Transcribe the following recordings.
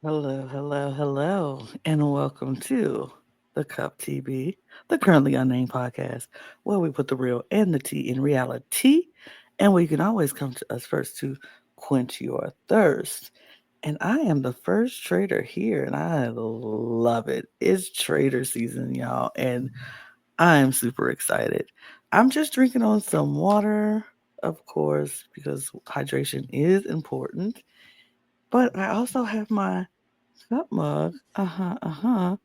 Hello, hello, hello, and welcome to the Cup TV, the Currently Unnamed Podcast, where we put the real and the tea in reality, and where you can always come to us first to quench your thirst. And I am the first trader here, and I love it. It's trader season, y'all, and I am super excited. I'm just drinking on some water, of course, because hydration is important. But I also have my cup mug. Uh-huh.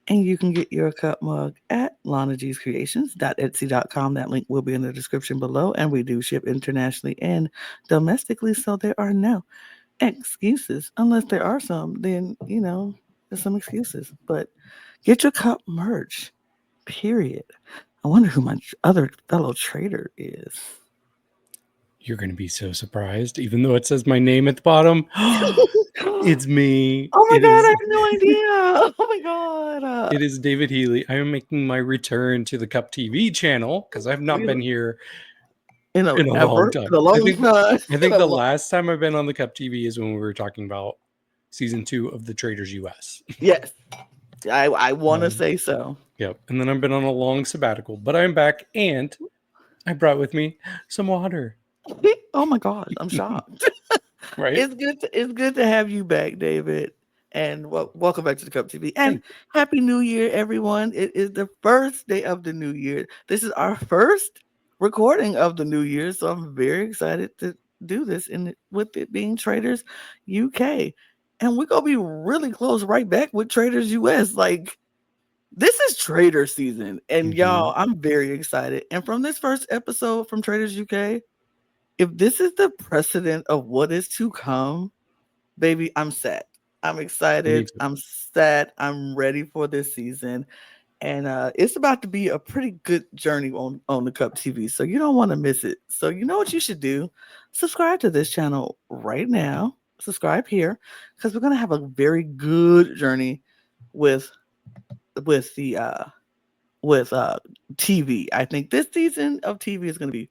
And you can get your cup mug at lanag'screations.etsy.com. That link will be in the description below. And we do ship internationally and domestically, so there are no excuses. Unless there are some, then, there's some excuses. But get your cup merch, period. I wonder who my other fellow trader is. You're going to be so surprised, even though it says my name at the bottom. It's me. Oh my God, I have no idea. Oh my God. It is David Healy. I am making my return to the Cup TV channel because I've not been here in a long time. I think the last time I've been on the Cup TV is when we were talking about season 2 of the Traitors US. Yes. I want to say so. Yep. And then I've been on a long sabbatical, but I'm back and I brought with me some water. Oh my God, I'm shocked. Right? It's good to have you back, David. And welcome back to the Cup TV. And Happy New Year, everyone. It is the first day of the new year. This is our first recording of the new year. So I'm very excited to do this with it being Traitors UK. And we're gonna be really close right back with Traitors US. Like, this is Trader season. And y'all, I'm very excited. And from this first episode from Traitors UK, if this is the precedent of what is to come, baby, I'm set. I'm excited. I'm set. I'm ready for this season. And it's about to be a pretty good journey on the Cup TV. So you don't want to miss it. So you know what you should do? Subscribe to this channel right now. Subscribe here because we're going to have a very good journey with the TV. I think this season of TV is going to be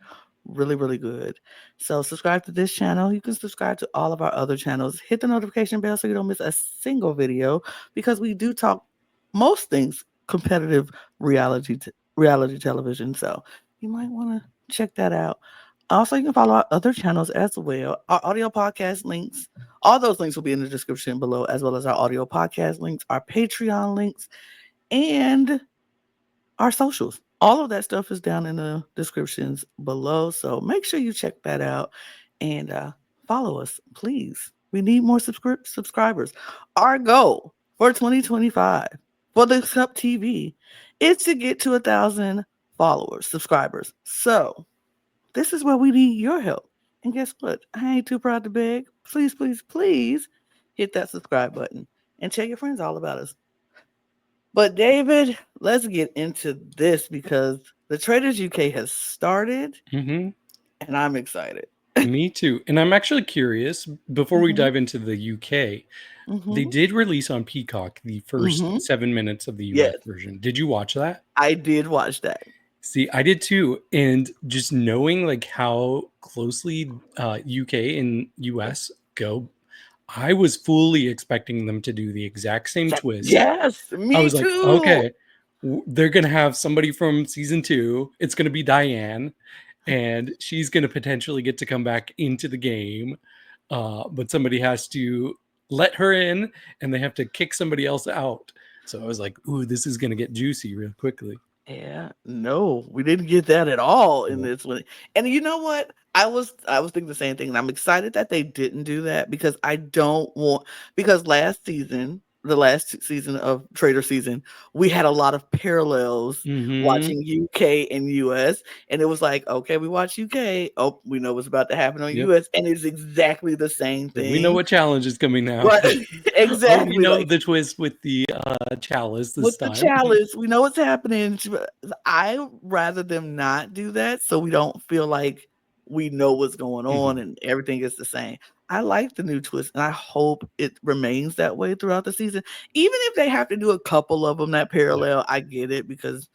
really, really good. So subscribe to this channel. You can subscribe to all of our other channels. Hit the notification bell so you don't miss a single video because we do talk most things competitive reality television. So you might want to check that out. Also, you can follow our other channels as well. Our audio podcast links, all those links will be in the description below, as well as our audio podcast links, our Patreon links, and our socials. All of that stuff is down in the descriptions below. So make sure you check that out and follow us, please. We need more subscribers. Our goal for 2025 for the Cup TV is to get to 1,000 subscribers. So this is where we need your help. And guess what? I ain't too proud to beg. Please, please, please hit that subscribe button and tell your friends all about us. But David, let's get into this because the Traitors UK has started, and I'm excited. Me too. And I'm actually curious, before we dive into the UK, they did release on Peacock the first 7 minutes of the US version. Did you watch that? I did watch that. See, I did too. And just knowing like how closely UK and US go, I was fully expecting them to do the exact same twist. Yes, me I was too. like, okay, they're going to have somebody from season 2. It's going to be Diane, and she's going to potentially get to come back into the game. But somebody has to let her in, and they have to kick somebody else out. So I was like, ooh, this is going to get juicy real quickly. Yeah, no, we didn't get that at all in this one. And you know what? I was thinking the same thing, and I'm excited that they didn't do that because I don't want because the last season of Trader season, we had a lot of parallels watching UK and US, and it was like, okay, we watch UK, oh, we know what's about to happen on US, and it's exactly the same thing. We know what challenge is coming now. But, exactly. We know the twist with the chalice this time. With the chalice, we know what's happening. I rather them not do that so we don't feel like we know what's going on and everything is the same. I like the new twist, and I hope it remains that way throughout the season. Even if they have to do a couple of them that parallel, I get it because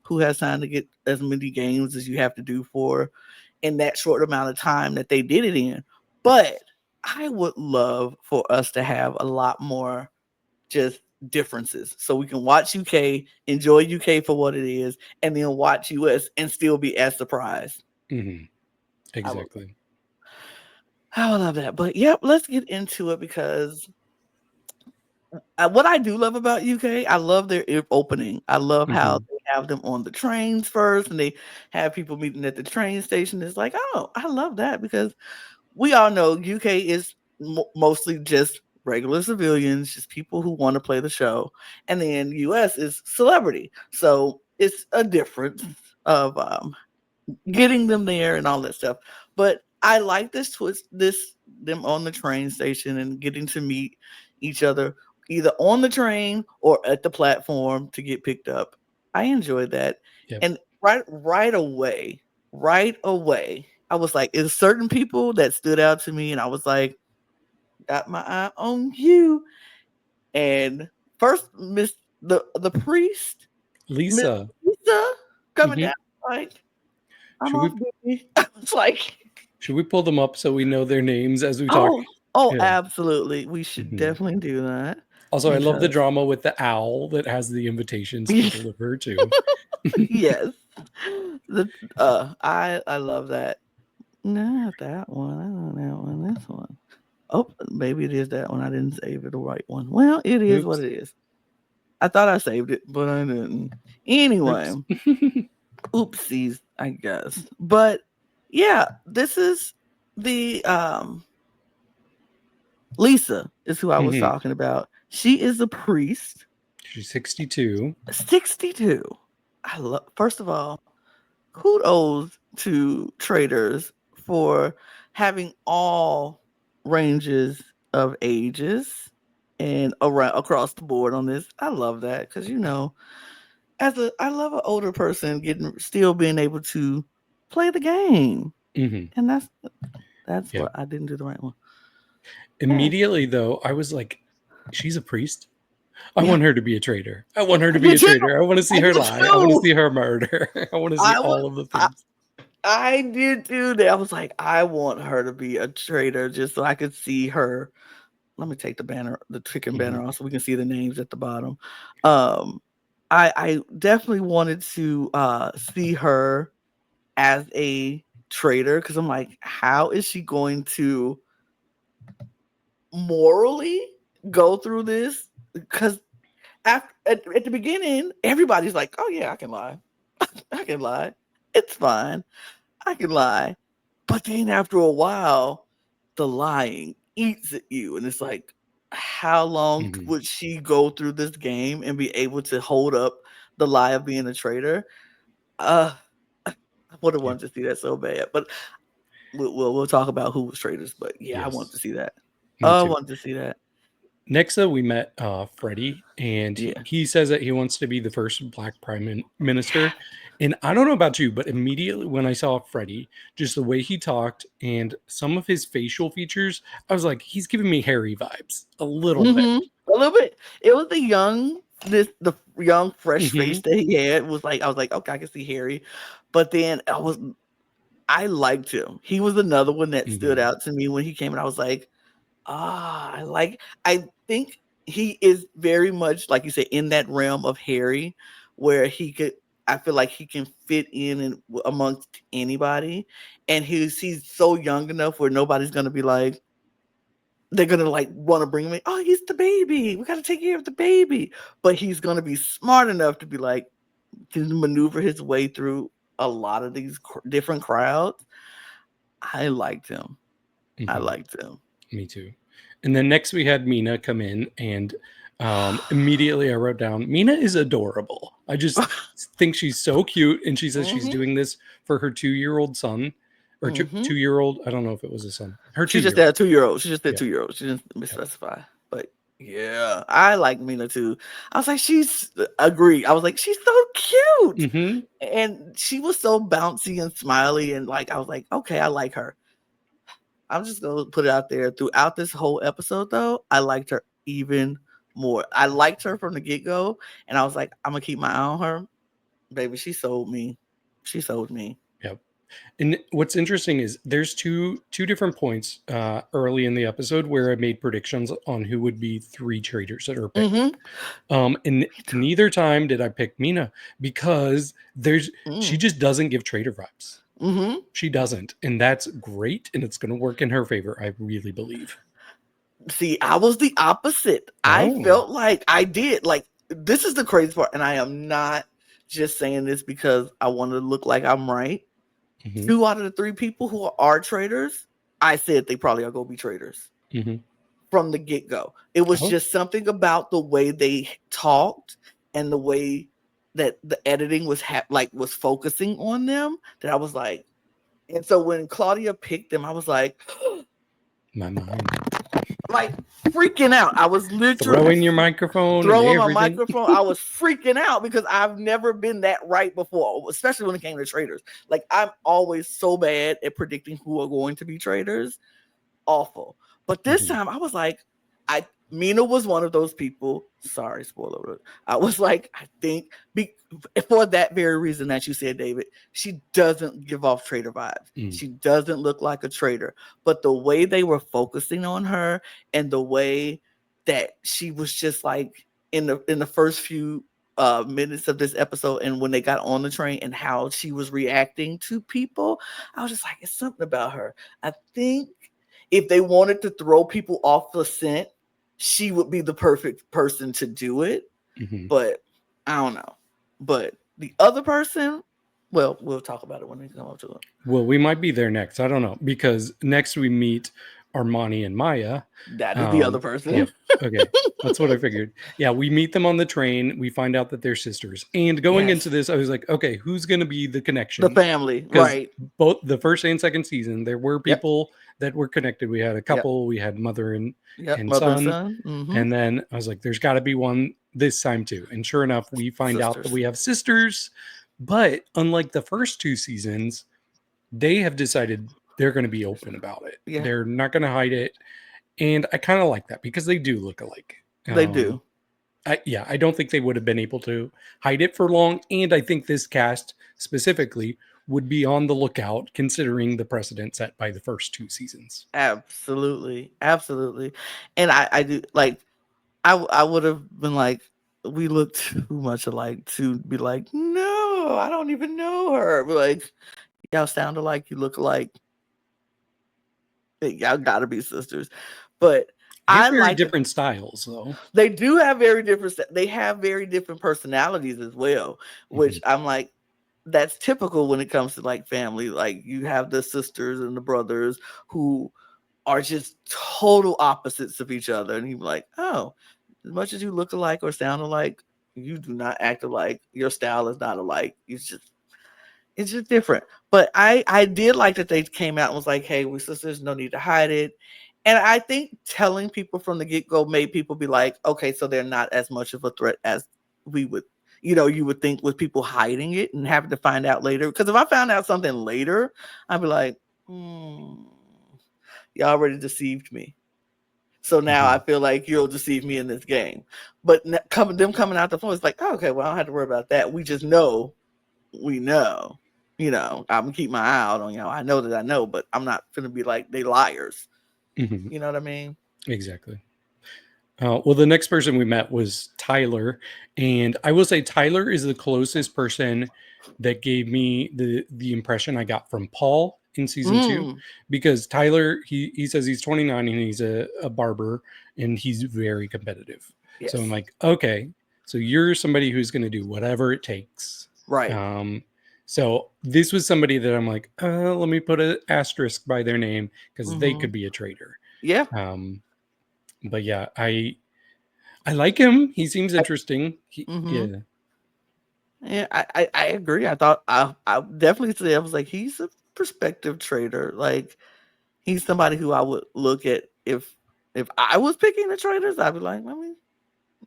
who has time to get as many games as you have to do for in that short amount of time that they did it in? But I would love for us to have a lot more just differences so we can watch UK, enjoy UK for what it is, and then watch US and still be as surprised. Hmm. I would, Exactly. I would love that. But yep, let's get into it because what I do love about UK, I love their opening. I love how Hmm. they have them on the trains first and they have people meeting at the train station. It's like, oh, I love that because we all know UK is mostly just regular civilians, just people who want to play the show. And then US is celebrity. So it's a difference of getting them there and all that stuff. But I like this twist, this them on the train station and getting to meet each other either on the train or at the platform to get picked up. I enjoyed that. Yep. And right away, I was like, there's certain people that stood out to me, and I was like, got my eye on you. And first, Miss the priest, Miss Lisa. Lisa coming Hmm. down, like, I'm Should we off, baby. I was like, should we pull them up so we know their names as we talk? oh, oh, Yeah. absolutely. We should Hmm. definitely do that Also, I love the because drama with the owl that has the invitations to deliver too. yes, the I love that. Not that one. I know that one. This one. Oh, maybe it is that one. I didn't save it the right one. Well, it is what Oops. it is. I thought I saved it, but I didn't. Anyway, Oops. oopsies, I guess. But yeah, this is the Lisa is who I was Hmm. talking about. She is a priest, She's 62. 62. I love first of all, kudos to traders for having all ranges of ages and around across the board on this. I love that because I love an older person getting still being able to play the game. Hmm. And that's Yeah. what I didn't do the right one. Yeah. Immediately though, I was like, she's a priest. I Yeah. want her to be a traitor. I want her I to be did a too. traitor. I want to see I her did lie. I want to too. see her murder. I want to see I was all of the I, things. I did too. That I was like, I want her to be a traitor just so I could see her. Let me take the banner, the chicken Hmm. banner off so we can see the names at the bottom. Um, I definitely wanted to see her as a traitor because I'm like, how is she going to morally go through this? Because at the beginning, everybody's like, oh yeah, I can lie. I can lie. It's fine. I can lie. But then after a while, the lying eats at you. And it's like, how long Hmm. would she go through this game and be able to hold up the lie of being a traitor? Uh, I would have Yeah. wanted to see that so bad. But we'll talk about who was traitors. But yeah, I want Yes. to see that. Me I too. want to see that. Next up, we met Freddie, and Yeah. he says that he wants to be the first Black Minister. Yeah. And I don't know about you, but immediately when I saw Freddie, just the way he talked and some of his facial features, I was like, he's giving me Harry vibes a little bit. A little bit. It was the young fresh face Hmm. that he had was like I was like, okay, I can see Harry. But then I liked him. He was another one that stood Hmm. out to me when he came and I was like, I think he is very much like you said in that realm of Harry where I feel like he can fit in amongst anybody and he's so young enough where nobody's gonna be like they're gonna like want to bring him in. Oh, he's the baby. We got to take care of the baby. But he's gonna be smart enough to be like can maneuver his way through a lot of these different crowds. I liked him. I Hmm. liked him. Me too. And then next we had Mina come in, and immediately I wrote down Mina is adorable. I just think she's so cute, and she says she's hmm doing this for her 2-year-old son, or hmm 2-year-old. I don't know if it was a son. Her She just 2-year-old. said 2 year old. She just said Yep. 2 year old. She didn't Yep. specify. But yeah, I like Mina too. I was like, she's agree. I was like, she's so cute. Hmm. And she was so bouncy and smiley. And like, I was like, okay, I like her. I'm just gonna put it out there. Throughout this whole episode, though, I liked her even more. I liked her from the get go, and I was like, I'm gonna keep my eye on her, baby. She sold me. She sold me. Yep. And what's interesting is there's two different points early in the episode where I made predictions on who would be 3 traitors that are picked. And neither time did I pick Mina because she just doesn't give traitor vibes. She doesn't, and that's great, and it's going to work in her favor, I really believe. See, I was the opposite. I felt like I did. Like, this is the crazy part, and I am not just saying this because I want to look like I'm right. 2 out of the 3 people who are traitors, I said they probably are going to be traitors from the get-go. It was just something about the way they talked and the way that the editing was was focusing on them that I was like, and so when Claudia picked them, I was like, my mind, like freaking out. I was literally throwing your microphone, throwing my microphone. I was freaking out because I've never been that right before, especially when it came to traitors. Like, I'm always so bad at predicting who are going to be traitors. Awful. But this time I was like, Mina was one of those people. Sorry, spoiler alert. I was like, I think for that very reason that you said, David, she doesn't give off traitor vibes. She doesn't look like a traitor. But the way they were focusing on her and the way that she was just like in the first few minutes of this episode, and when they got on the train and how she was reacting to people, I was just like, it's something about her. I think if they wanted to throw people off the scent, she would be the perfect person to do it. But I don't know. But the other person, well, we'll talk about it when we come up to it. Well, we might be there next. I don't know, because next we meet Armani and Maya. That is the other person. Yep. Okay. That's what I figured. Yeah, we meet them on the train. We find out that they're sisters. And going into this, I was like, okay, who's going to be the connection? The family, right. Both the first and second season, there were people that were connected. We had a couple. We had mother and son. And then I was like, there's got to be one this time too. And sure enough, we find out that we have sisters. But unlike the first 2 seasons, they have decided they're going to be open about it. They're not going to hide it. And I kind of like that because they do look alike. They do. I don't think they would have been able to hide it for long. And I think this cast specifically would be on the lookout considering the precedent set by the first 2 seasons. Absolutely. Absolutely. And I do like, I would have been like, we look too much alike to be like, no, I don't even know her. But like, y'all sound alike, you look alike. Y'all gotta be sisters. But I like different styles, though. They do have very different. They have very different personalities as well, which I'm like, that's typical when it comes to like family. Like, you have the sisters and the brothers who are just total opposites of each other, and you're like, oh, as much as you look alike or sound alike, you do not act alike. Your style is not alike. It's just different. But I did like that they came out and was like, hey, we're sisters, no need to hide it. And I think telling people from the get-go made people be like, okay, so they're not as much of a threat as we would, you would think, with people hiding it and having to find out later. Because if I found out something later, I'd be like, y'all already deceived me. So now I feel like you'll deceive me in this game. But them coming out the phone, it's like, oh, okay, well, I don't have to worry about that. We just know, I'm gonna keep my eye out on y'all. I know that I know, but I'm not gonna be like, they liars. You know what I mean? Exactly. Well, the next person we met was Tyler, and I will say Tyler is the closest person that gave me the impression I got from Paul in season 2, because Tyler, he says he's 29 and he's a barber and he's very competitive. Yes. So I'm like, okay, so you're somebody who's going to do whatever it takes. Right. So this was somebody that I'm like, let me put an asterisk by their name because they could be a traitor. Yeah. But yeah, I like him. He seems interesting. Yeah. Yeah, I agree. I thought I definitely said, I was like, he's a prospective traitor. Like, he's somebody who I would look at if I was picking the traitors. I'd be like, I mean,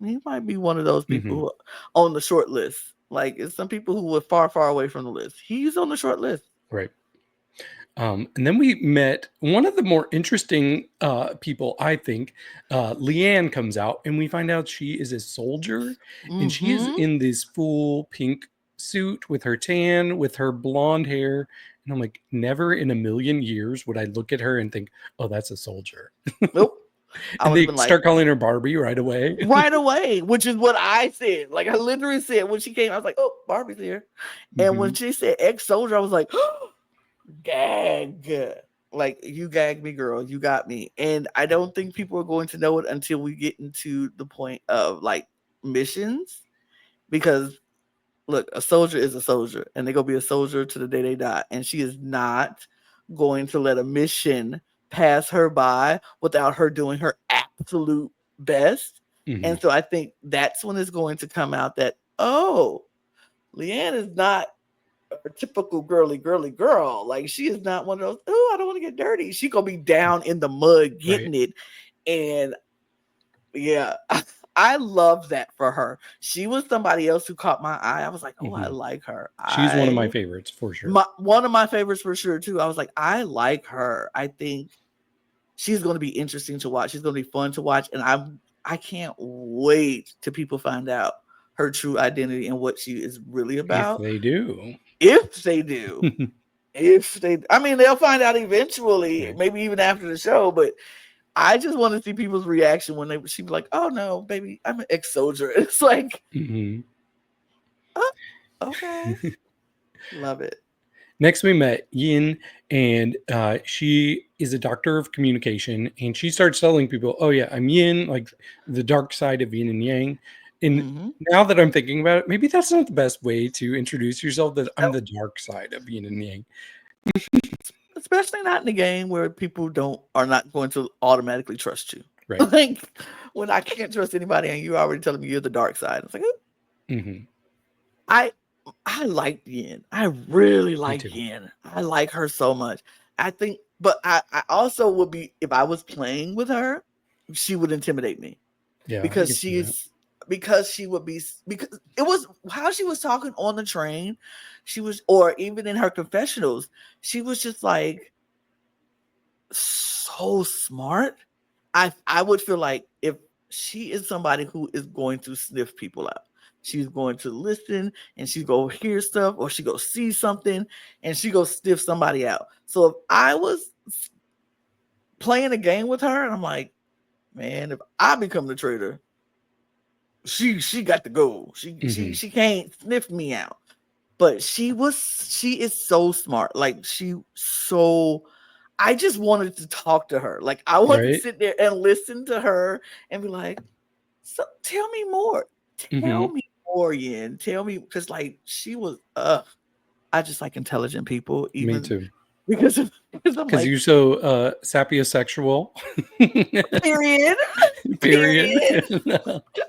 he might be one of those people on the short list. Like, it's some people who were far, far away from the list. He's on the short list. Right. And then we met one of the more interesting people, I think. Leanne comes out, and we find out she is a soldier, and she is in this full pink suit with her tan, with her blonde hair, And I'm like, never in a million years would I look at her and think, oh, that's a soldier. Nope. I And would have they been like, start calling her Barbie right away. right away, which is what I said. Like, I literally said when she came, I was like, oh, Barbie's here. And when she said ex-soldier, I was like, oh, gag. Like, you gagged me, girl. You got me. And I don't think people are going to know it until we get into the point of like missions. Because look, a soldier is a soldier, and they're gonna be a soldier to the day they die. And she is not going to let a mission pass her by without her doing her absolute best. And so I think that's when it's going to come out that, oh, Leanne is not a typical girly girl. Like, she is not one of those, oh, I don't want to get dirty. She gonna be down in the mud getting it. And yeah, I love that for her. She was somebody else who caught my eye. I was like, oh, I like her. She's one of my favorites for sure. One of my favorites for sure too. I was like, I like her. I think she's going to be interesting to watch. She's going to be fun to watch, and I can't wait till people find out her true identity and what she is really about. If they do. I mean, they'll find out eventually, maybe even after the show, but I just want to see people's reaction when she'd be like, oh no, baby, I'm an ex-soldier. It's like, oh, okay. Love it. Next, we met Yin, and she is a doctor of communication, and she starts telling people, oh yeah, I'm Yin, like the dark side of yin and yang. And now that I'm thinking about it, maybe that's not the best way to introduce yourself, that I'm the dark side of yin and yang. Especially not in a game where people are not going to automatically trust you. Right. Like, when I can't trust anybody and you already telling me you're the dark side. It's like, I like Yin. I really like Yin. I like her so much. I think, but I also would be, if I was playing with her, she would intimidate me. Yeah. Because because it was how she was talking on the train. She was, or even in her confessionals, she was just like so smart. I would feel like if she is somebody who is going to sniff people out, she's going to listen and she go hear stuff, or she go see something and she go sniff somebody out. So if I was playing a game with her and I'm like, man, if I become the traitor, she got to go. She can't sniff me out. But she is so smart. Like, I just wanted to talk to her. Like, I wanted to sit there and listen to her and be like, so tell me more. Tell me more, Yin. Tell me, because like she was I just like intelligent people. Even, me too. Because like, you're so sapiosexual. Period.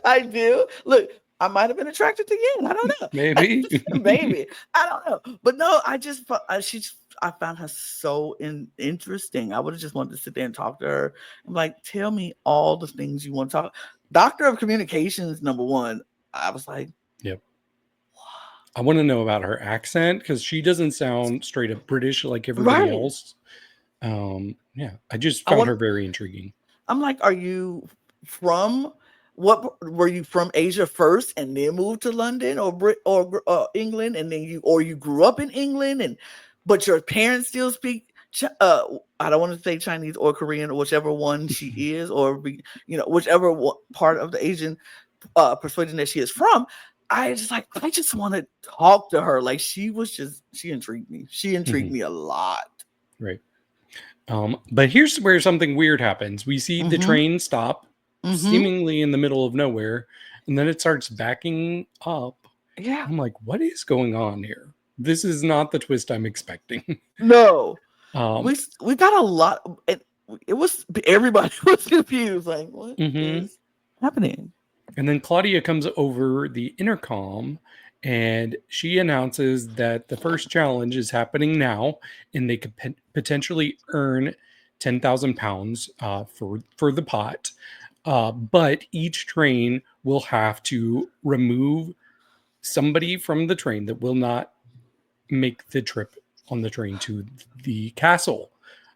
I do. Look, I might have been attracted to Yin. I don't know. Maybe. Maybe. I don't know. But no, I found her so interesting. I would have just wanted to sit there and talk to her. I'm like, tell me all the things you want to talk. Doctor of Communications, number one. I was like, yep. I want to know about her accent, because she doesn't sound straight up British like everybody else. Yeah, I just found her very intriguing. I'm like, are you from? What were you from Asia first and then moved to London or England, and then you grew up in England, but your parents still speak I don't want to say Chinese or Korean or whichever one she is, or whichever part of the Asian persuasion that she is from. I just want to talk to her. Like, she intrigued me. She intrigued me a lot. Right. But here's where something weird happens. We see the train stop seemingly in the middle of nowhere, and then it starts backing up. Yeah. I'm like, what is going on here? This is not the twist I'm expecting. No. We got a lot. Everybody was confused. Like, what is happening? And then Claudia comes over the intercom and she announces that the first challenge is happening now, and they could potentially earn 10,000 pounds for the pot. But each train will have to remove somebody from the train that will not make the trip on the train to the castle.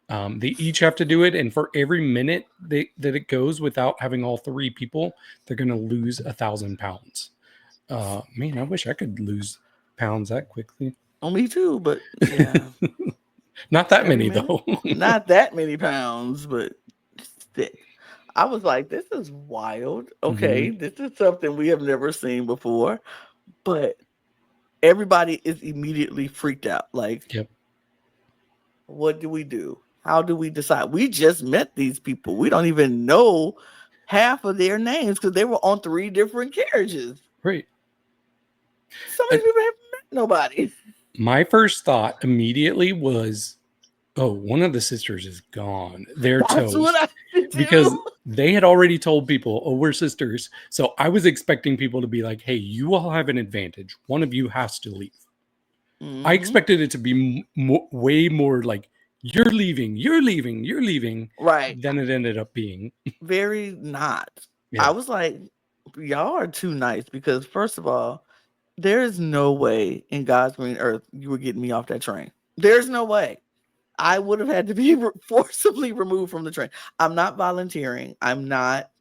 They each have to do it, and for every minute that it goes without having all three people, they're going to lose 1,000 pounds. Man, I wish I could lose pounds that quickly. Oh, me too, but yeah. Not that every many minute. though. Not that many pounds, but still. I was like, this is wild. Hmm. Okay, this is something we have never seen before. But everybody is immediately freaked out. Like, Yep. what do we do? How do we decide? We just met these people. We don't even know half of their names because they were on 3 different carriages. Right. Some of Uh, these people haven't met nobody. my first thought immediately was, oh, one of the sisters is gone. They're That's what I toast. should Because do. they had already told people, oh, we're sisters. So I was expecting people to be like, hey, you all have an advantage. One of you has to leave. I Mm-hmm. expected it to be way more like, you're leaving, you're leaving, you're leaving, Right. than it ended up being. Very not. I Yeah. was like, y'all are too nice because, first of all, there is no way in God's green earth you were getting me off that train. There's no way. I would have had to be forcibly removed from the train. I'm not volunteering. I'm not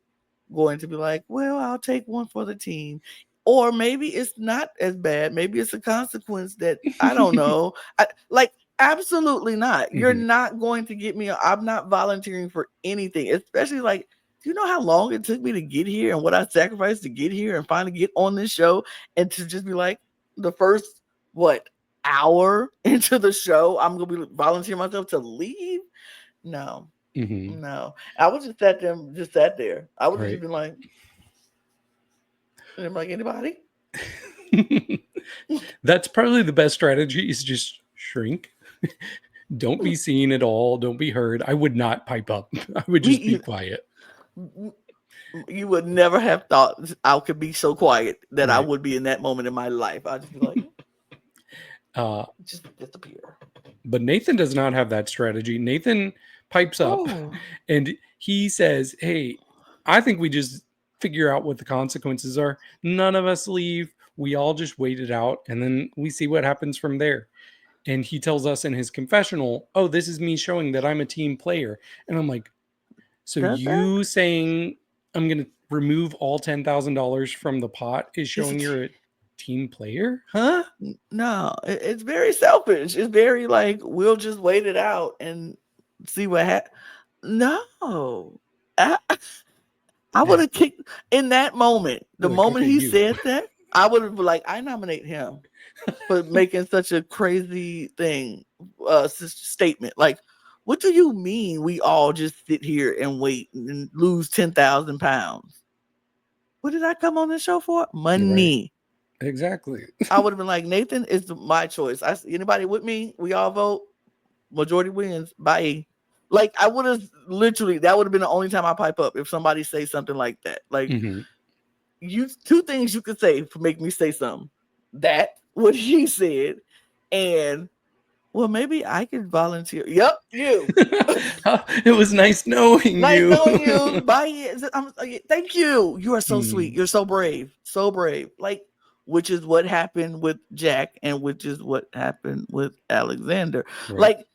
going to be like, well, I'll take one for the team. Or maybe it's not as bad. Maybe it's a consequence that I don't know. Like, absolutely not. You're Mhm. not going to get me. I'm not volunteering for anything, especially like, do you know how long it took me to get here and what I sacrificed to get here and finally get on this show and to just be like, the first, what, hour into the show, I'm going to be volunteering myself to leave? No, Mhm. no. I would just sat there. I would have just Right. been like, and I'm like, anybody? That's probably the best strategy is just shrink. Don't be seen at all. Don't be heard. I would not pipe up. I would Me just be either. quiet. You would never have thought I could be so quiet that I Right. would be in that moment in my life. I'd just be like, Uh, just disappear. but Nathan does not have that strategy. Nathan pipes up Oh, and he says, hey, I think we just figure out what the consequences are. None of us leave. We all just wait it out and then we see what happens from there. And he tells us in his confessional, oh, this is me showing that I'm a team player. And I'm like, so does that? you saying I'm going to remove all $10,000 from the pot is It's showing you're a team player? Huh? no, it's very selfish. It's very like, we'll just wait it out and see what happens. No. I, I would have kicked in that moment. The You're like, moment okay, he you. said that, I would have been like, I nominate him for making such a crazy thing, statement. Like, what do you mean we all just sit here and wait and lose 10,000 pounds? What did I come on this show for? You're right. Money. Exactly. I would have been like, Nathan is my choice. Anybody with me? We all vote. Majority wins. Bye. Like, I would have literally, that would have been the only time I pipe up if somebody say something like that. Like, Hmm. you, 2 things you could say to make me say something. That, what he said, and, well, maybe I could volunteer. Yep, you. It was nice knowing Nice you. knowing you. Bye. Thank you. You are so sweet. Mm, You're so brave. So brave. Like, which is what happened with Jack and which is what happened with Alexander. right. Like,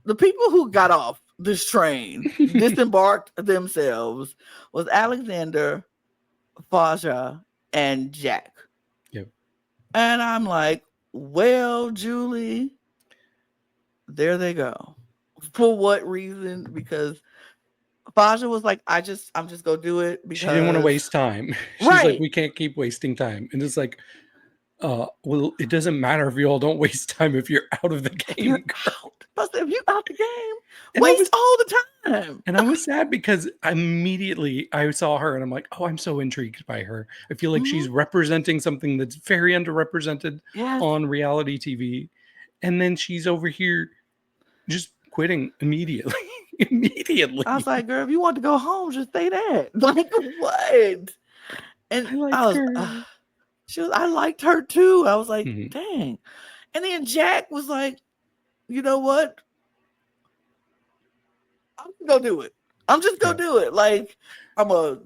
the people who got off this train, disembarked themselves, was Alexander, Faja, and Jack. Yep. And I'm like, well, Julie, there they go. For what reason? Because Faja was like, I'm just gonna do it She didn't want to because waste time. She's like, right. we can't keep wasting time. And it's like, well, it doesn't matter if you all don't waste time if you're out of the If you're game, girl. out, but if you out the game, And I waste was all the time. and I was sad because immediately I saw her and I'm like, oh, I'm so intrigued by her. I feel like Mhm. she's representing something that's very underrepresented Yes. on reality TV. And then she's over here just quitting immediately. I was Immediately. like, girl, if you want to go home, just say that. Like, what? And I like I was, her. she was, I liked her too. I was like, Mhm. dang. And then Jack was like, you know what? I'm gonna do it. I'm just Yeah. gonna do it. Like, I'm a,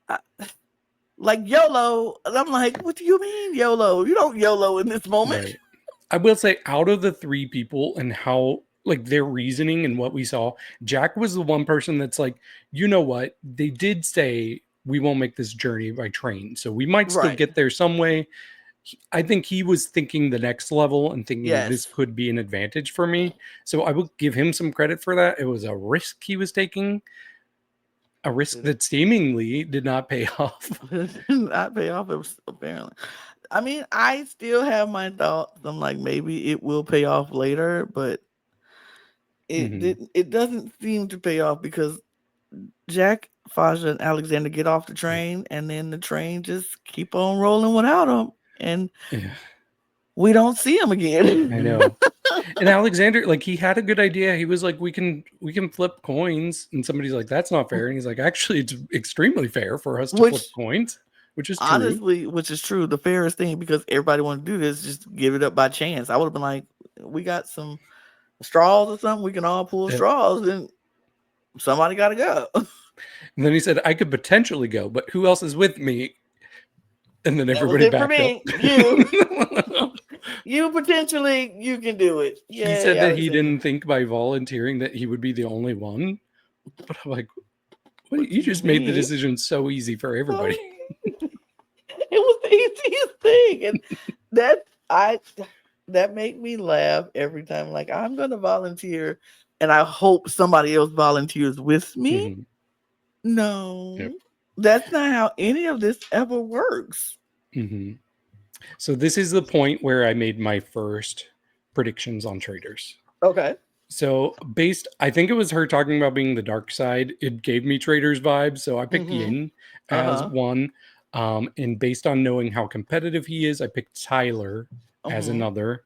I- like YOLO. And I'm like, what do you mean YOLO? You don't YOLO in this moment. Right. I will say, out of the 3 people and how like their reasoning and what we saw, Jack was the one person that's like, you know what? They did say we won't make this journey by train, so we might still Right. get there some way. I think he was thinking the next level and thinking this Yes. could be an advantage for me. So I will give him some credit for that. It was a risk he was taking, a risk Did that seemingly did not pay off. it not pay off? It was apparently. I mean, I still have my thoughts. I'm like, maybe it will pay off later, but it Mhm. didn't. It doesn't seem to pay off because Jack, Faja, and Alexander get off the train, and then the train just keep on rolling without them, and Yeah, we don't see him again. I know. And Alexander, like, he had a good idea. He was like, we can flip coins, and somebody's like, that's not fair. And he's like, actually, it's extremely fair for us to flip Which coins, which is true. honestly, which is true, the fairest thing because everybody want to do this, just give it up by chance. I would have been like, we got some straws or something, we can all pull Yeah. straws, and somebody got to go. And then he said, I could potentially go, but who else is with me? And then That was everybody it for backed up. me. You potentially you can do it. He Yay, said that he Alexander. didn't think by volunteering that he would be the only one. But I'm like, What do you you just made the mean? decision so easy for everybody. It was the easiest thing, and that I that make me laugh every time. Like I'm gonna volunteer, and I hope somebody else volunteers with me. Mhm. No, Yep. that's not how any of this ever works. Mhm. So this is the point where I made my first predictions on Traitors. Okay. So I think it was her talking about being the dark side. It gave me Traitors vibes, so I picked Mm-hmm. Yin as Uh-huh. one. And based on knowing how competitive he is, I picked Tyler as Mm-hmm. another.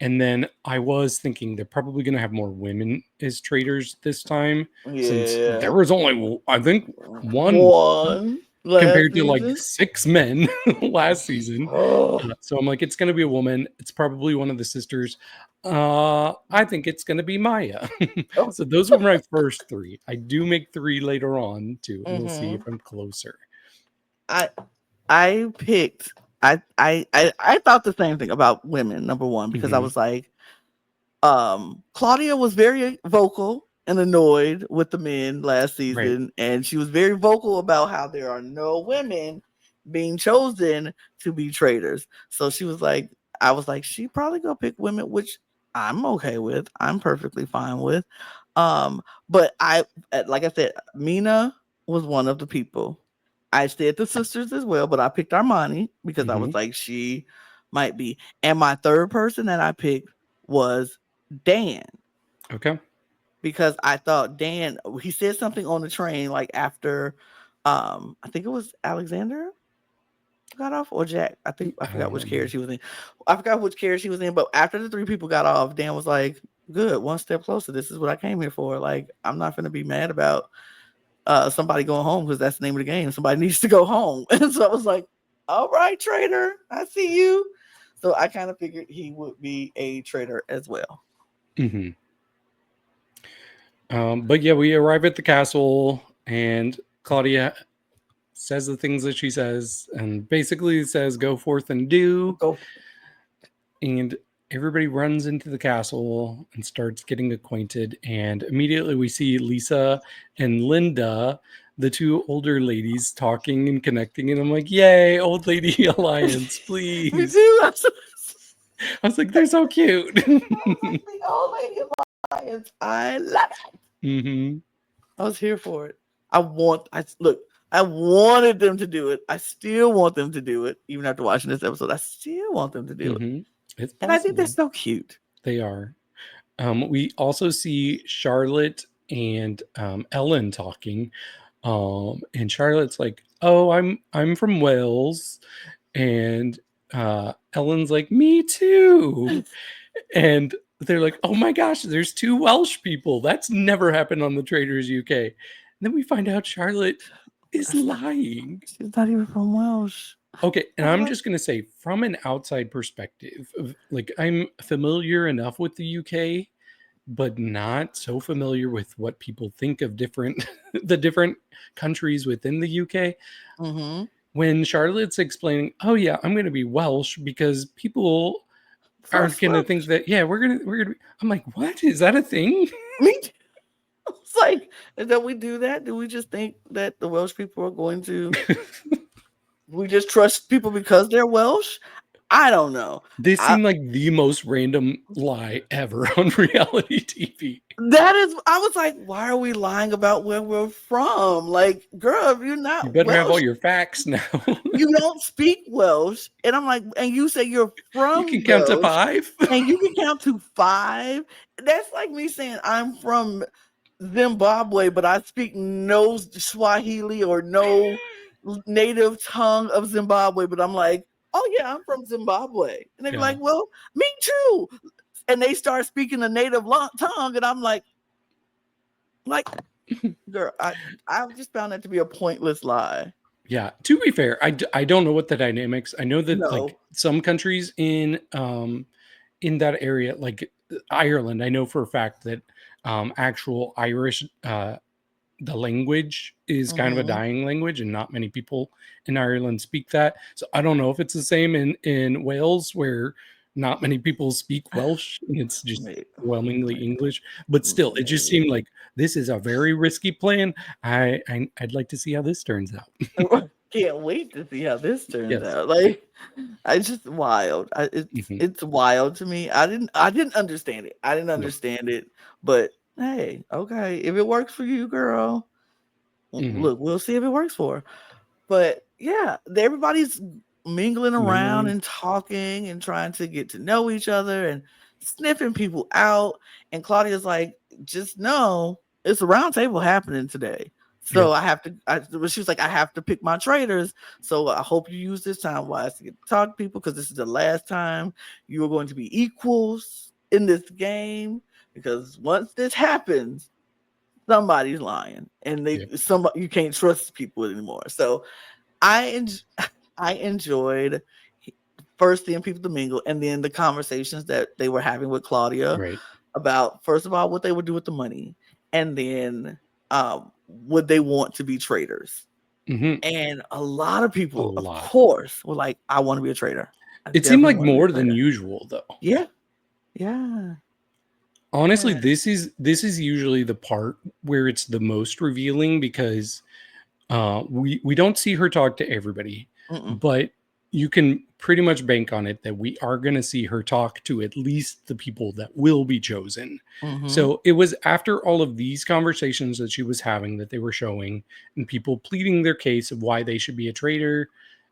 And then I was thinking they're probably going to have more women as Traitors this time, since there Yeah. was only, I think, one One last compared to like season. 6 men last season. Oh, So I'm like, it's going to be a woman. It's probably one of the sisters. I think it's going to be Maya. oh. So those were my first 3. I do make 3 later on too, and we'll see if Mm-hmm. I'm closer. I I picked. I thought the same thing about women. Number one, because I Hmm. was like, Claudia was very vocal and annoyed with the men last Right. season, and she was very vocal about how there are no women being chosen to be traitors. So she was like, I was like, she probably gonna pick women, which I'm okay with. I'm perfectly fine with. But like I said, Mina was one of the people. I said the sisters as well, but I picked Armani because I Hmm. was like, she might be. And my third person that I picked was Dan Okay. because I thought Dan, he said something on the train like after I think it was Alexander got off or Jack. I I forgot don't which remember. carriage he was in. I forgot which carriage he was in, but after the 3 people got off, Dan was like, "Good, one step closer. This is what I came here for. Like, I'm not gonna be mad about somebody going home because that's the name of the game. Somebody needs to go home." And so I was like, "All right, traitor, I see you." So I kind of figured he would be a traitor as well. Hmm. But yeah, we arrive at the castle, and Claudia says the things that she says, and basically says, "Go forth and do." Go. And everybody runs into the castle and starts getting acquainted. And immediately we see Lisa and Linda, the 2 older ladies, talking and connecting. And I'm like, yay, old lady alliance, Me please. too. I was like, they're so cute. Like the old lady alliance. I love it. Hmm. I was here for it. Look. I wanted them to do it. I still want them to do it. Even after watching this episode, I still want them to do it. Hmm. It's And I think they're possible. so cute. They are. We also see Charlotte and Ellen talking. And Charlotte's like, "Oh, I'm from Wales," and Ellen's like, "Me too." And they're like, "Oh my gosh, there's 2 Welsh people. That's never happened on the Traitors UK." And then we find out Charlotte is That's not, lying. she's not even from Welsh. Okay, and I was I'm like, just gonna say, from an outside perspective, like, I'm familiar enough with the UK, but not so familiar with what people think of different the different countries within the UK. mm-hmm. When Charlotte's explaining, "Oh yeah, I'm going to be Welsh because people are First going to Welsh. think that we're going to be." I'm like, "What? Is that a thing?" Me too. It's like, is that we do that? Do we just think that the Welsh people are going to? We just trust people because they're Welsh? I don't know. This I seemed like the most random lie ever on reality TV. that is I was like, why are we lying about where we're from? Like, girl, if you're You not better have all Welsh, your facts now. you don't speak Welsh. And I'm like, and you say you're You can from count to Welsh 5. and you can count to 5. That's like me saying I'm from Zimbabwe, but I speak no Swahili or no native tongue of Zimbabwe. But I'm like, oh yeah, I'm from Zimbabwe. And they're Yeah. like, well, me too. And they start speaking the native tongue, and I'm like, girl, I just found that to be a pointless lie. Yeah, to be fair, I don't know what the dynamics. I know that like No. some countries in that area, like Ireland, I know for a fact that actual Irish the language is kind of a Mm-hmm. dying language, and not many people in Ireland speak that. So I don't know if it's the same in Wales, where not many people speak Welsh and it's just Maybe, overwhelmingly English. But still, it just seemed maybe. like this is a very risky plan. I'd like to see how this turns out. Can't wait to see how this turns Yes. out. Like, it's just wild. Mhm. It's wild to me. I didn't understand it. I didn't No. understand it. But hey, okay, if it works for you, girl, Mhm. look, we'll see if it works for her. But yeah, everybody's mingling around Mingling. and talking and trying to get to know each other and sniffing people out. And Claudia's like, just know it's a round table happening today. So Yep. I have to, she was like, I have to pick my traders. So I hope you use this time wise to get to talk to people because this is the last time you are going to be equals in this game. Because once this happens, somebody's lying and Yep. somebody you can't trust people anymore. So I I enjoyed first seeing people to mingle and then the conversations that they were having with Claudia Right. about first of all what they would do with the money and then would they want to be traders. Mhm. And a lot of A people, of lot. course, were like, I want to be a trader. I It seemed definitely like want to be more a than trader. usual, though. Yeah, yeah, Honestly, yeah. this is usually the part where it's the most revealing because we don't see her talk to everybody, Mm-mm. but you can pretty much bank on it that we are going to see her talk to at least the people that will be chosen. Mm-hmm. So it was after all of these conversations that she was having that they were showing and people pleading their case of why they should be a traitor,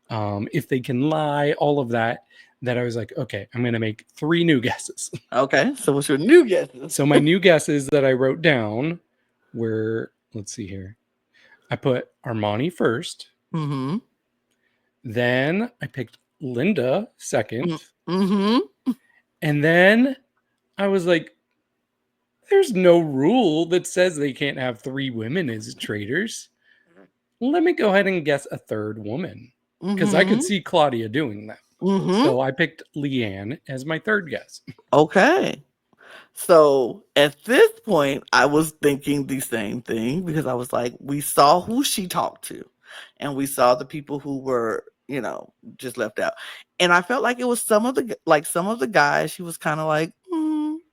if they can lie, all of that, that I was like, okay, I'm going to make 3 new guesses. Okay, so what's your new guesses? So my new guesses that I wrote down were, let's see here. I put Armani first. Mm-hmm. Then I picked Linda second. Mm-hmm. And then I was like, there's no rule that says they can't have 3 women as traders. Let me go ahead and guess a third woman because I could Mm-hmm. see Claudia doing that. Mm-hmm. So I picked Leanne as my third guess. Okay. So at this point, I was thinking the same thing because I was like, we saw who she talked to, and we saw the people who were, just left out. And I felt like it was some of the guys. She was kind of like,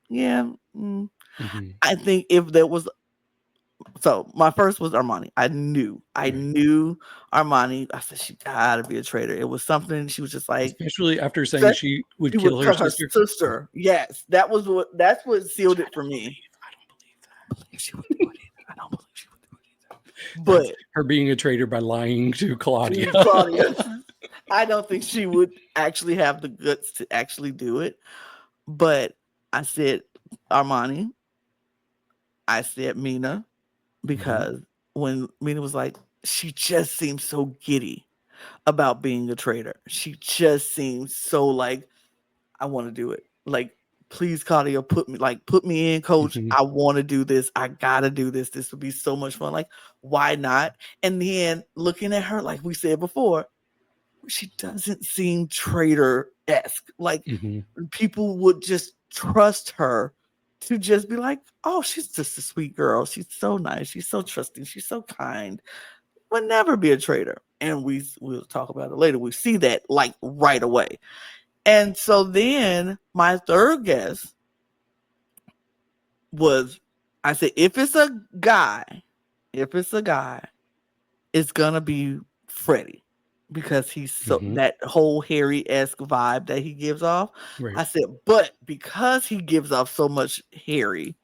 yeah. Mhm. I think if there was, so my first was Armani. I Right. knew Armani. I said she gotta be a traitor. It was something she was just like, Especially after saying she would she would kill her tell her sister. sister. Yes, that's what Which sealed it for me. I don't believe that. Believe she would do it either. I don't believe she would do it That's either. her being a traitor by lying to But Claudia. Claudia, I don't think she would actually have the guts to actually do it. But I said Armani. I said Mina Mhm. because when Mina was like, she just seems so giddy about being a traitor. She just seems so like, I want to do it. Like, please, Claudia, put me in, coach. Mhm. I want to do this. I gotta do this. This would be so much fun. Like, why not? And then looking at her, like we said before, she doesn't seem traitor-esque. Like, Mhm. people would just trust her to just be like, oh, she's just a sweet girl. She's so nice. She's so trusting. She's so kind. Would never be a traitor. And we'll talk about it later. We see that like right away. And so then my third guess was, I said, if it's a guy, it's gonna be Freddie. because he's so Mm-hmm. that whole Harry-esque vibe that he gives off. Right. I said, but because he gives off so much Harry,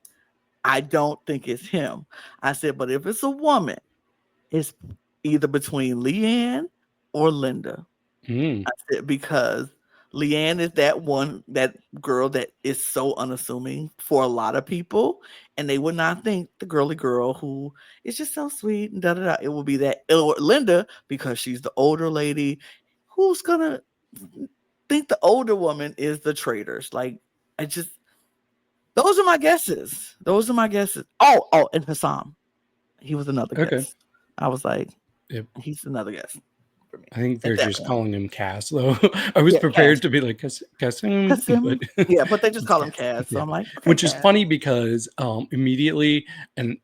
I don't think it's him. I said, but if it's a woman, it's either between Leanne or Linda. Mm. I said, because Leanne is that girl that is so unassuming for a lot of people, and they would not think the girly girl who is just so sweet and da da da. It will be that, or Linda, because she's the older lady who's gonna think the older woman is the traitors. Like, I just, those are my guesses. Those are my guesses. Oh, and Hassan, he was another Okay. guess. I was like, Yep. he's another guess for me I think at they're that just point. calling him Cass, though. I was Yeah, Cass. prepared to be like Cassim, but Kasim. Yeah, but they just it's call him Cass. Cass. So Yeah, I'm like, okay, which is Cass. funny because immediately and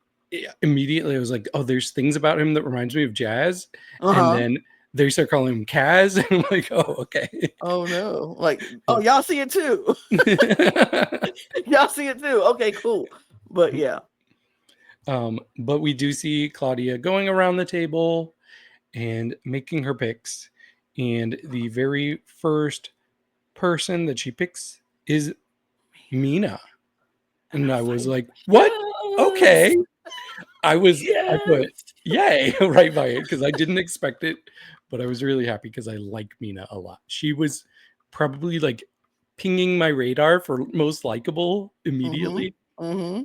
immediately I was like, oh, there's things about him that reminds me of Jazz, and Uh-huh. then they start calling him Kaz, and I'm like, oh, okay. Oh no. Like, oh, Yeah. y'all see it too. Y'all see it too. Okay, cool. But yeah. But we do see Claudia going around the table and making her picks, and the very first person that she picks is Mina. And And I I was was like, like, what? yes, Okay. I put yes. yay right by it because I didn't expect it, but I was really happy because I like Mina a lot. She was probably like pinging my radar for most likable Mm-hmm. immediately. Mm-hmm.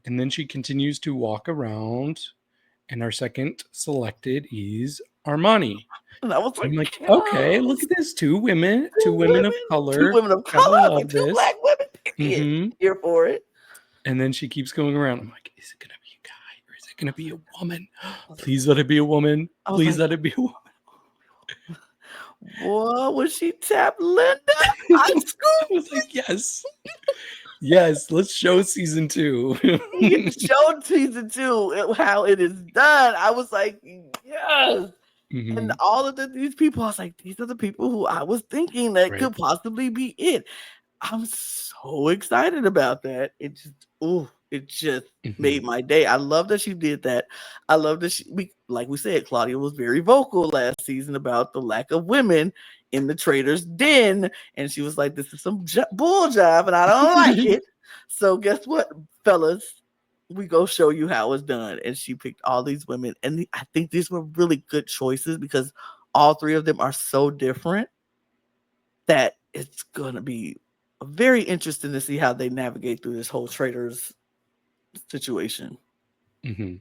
And then she continues to walk around, and our second selected is Armani. And I was I'm like, like, okay, look yes. at this. Two Two women of women, two color. women of Gotta color. I was like, love two this. black women, period. Hmm. Here for it. And then she keeps going around. I'm like, is it gonna be a guy or is it gonna be a woman? I was like, Please let it be a woman. I was Please like, let it be a woman. boy, when she tapped Linda, I I was like, yes, yes, let's show season 2. showed season 2 how it is done. I was like, yes. And Hmm. all of these people, I was like, these are the people who I was thinking that Right. could possibly be it. I'm so excited about that. It just Hmm. made my day. I love that she did that. I love that like we said, Claudia was very vocal last season about the lack of women in the Traitors' Den, and she was like, "This is some bull job, and I don't like it." So guess what, fellas? We go show you how it's done. And she picked all these women, and I think these were really good choices because all three of them are so different that it's gonna be very interesting to see how they navigate through this whole Traitors situation. Hmm.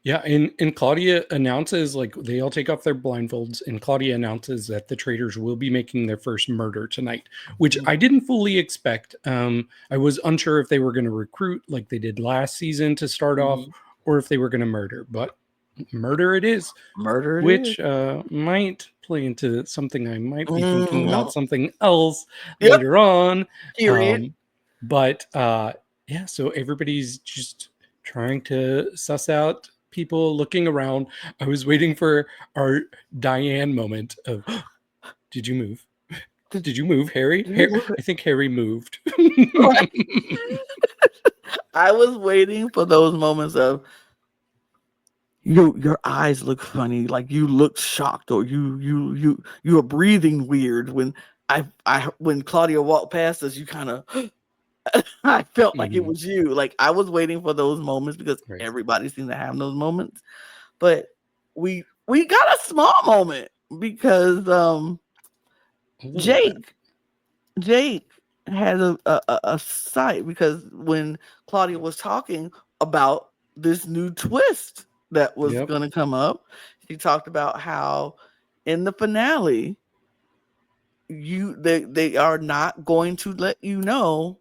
Yeah, and Claudia announces like they all take off their blindfolds, and Claudia announces that the Traitors will be making their first murder tonight, which I didn't fully expect. I was unsure if they were going to recruit like they did last season to start off, Mhm. or if they were going to murder. But murder it is, Murder it is. which might play into something I might be thinking about Mhm. something else Yep. later on. Period. Um, but yeah, so everybody's just trying to suss out people looking around. I was waiting for our Diane moment of, did you move? Did, Did you move, Harry? did you move I think Harry moved. it? I was waiting for those moments of your eyes look funny, like you look shocked, or you are breathing weird. When when Claudia walked past us, you kind of I felt like it Mhm. was you. Like I was waiting for those moments because Right. everybody seemed to have those moments. But we got a small moment because A little bit. Jake Jake had a sight because when Claudia was talking about this new twist that was Yep. going to come up, she talked about how in the finale they are not going to let you know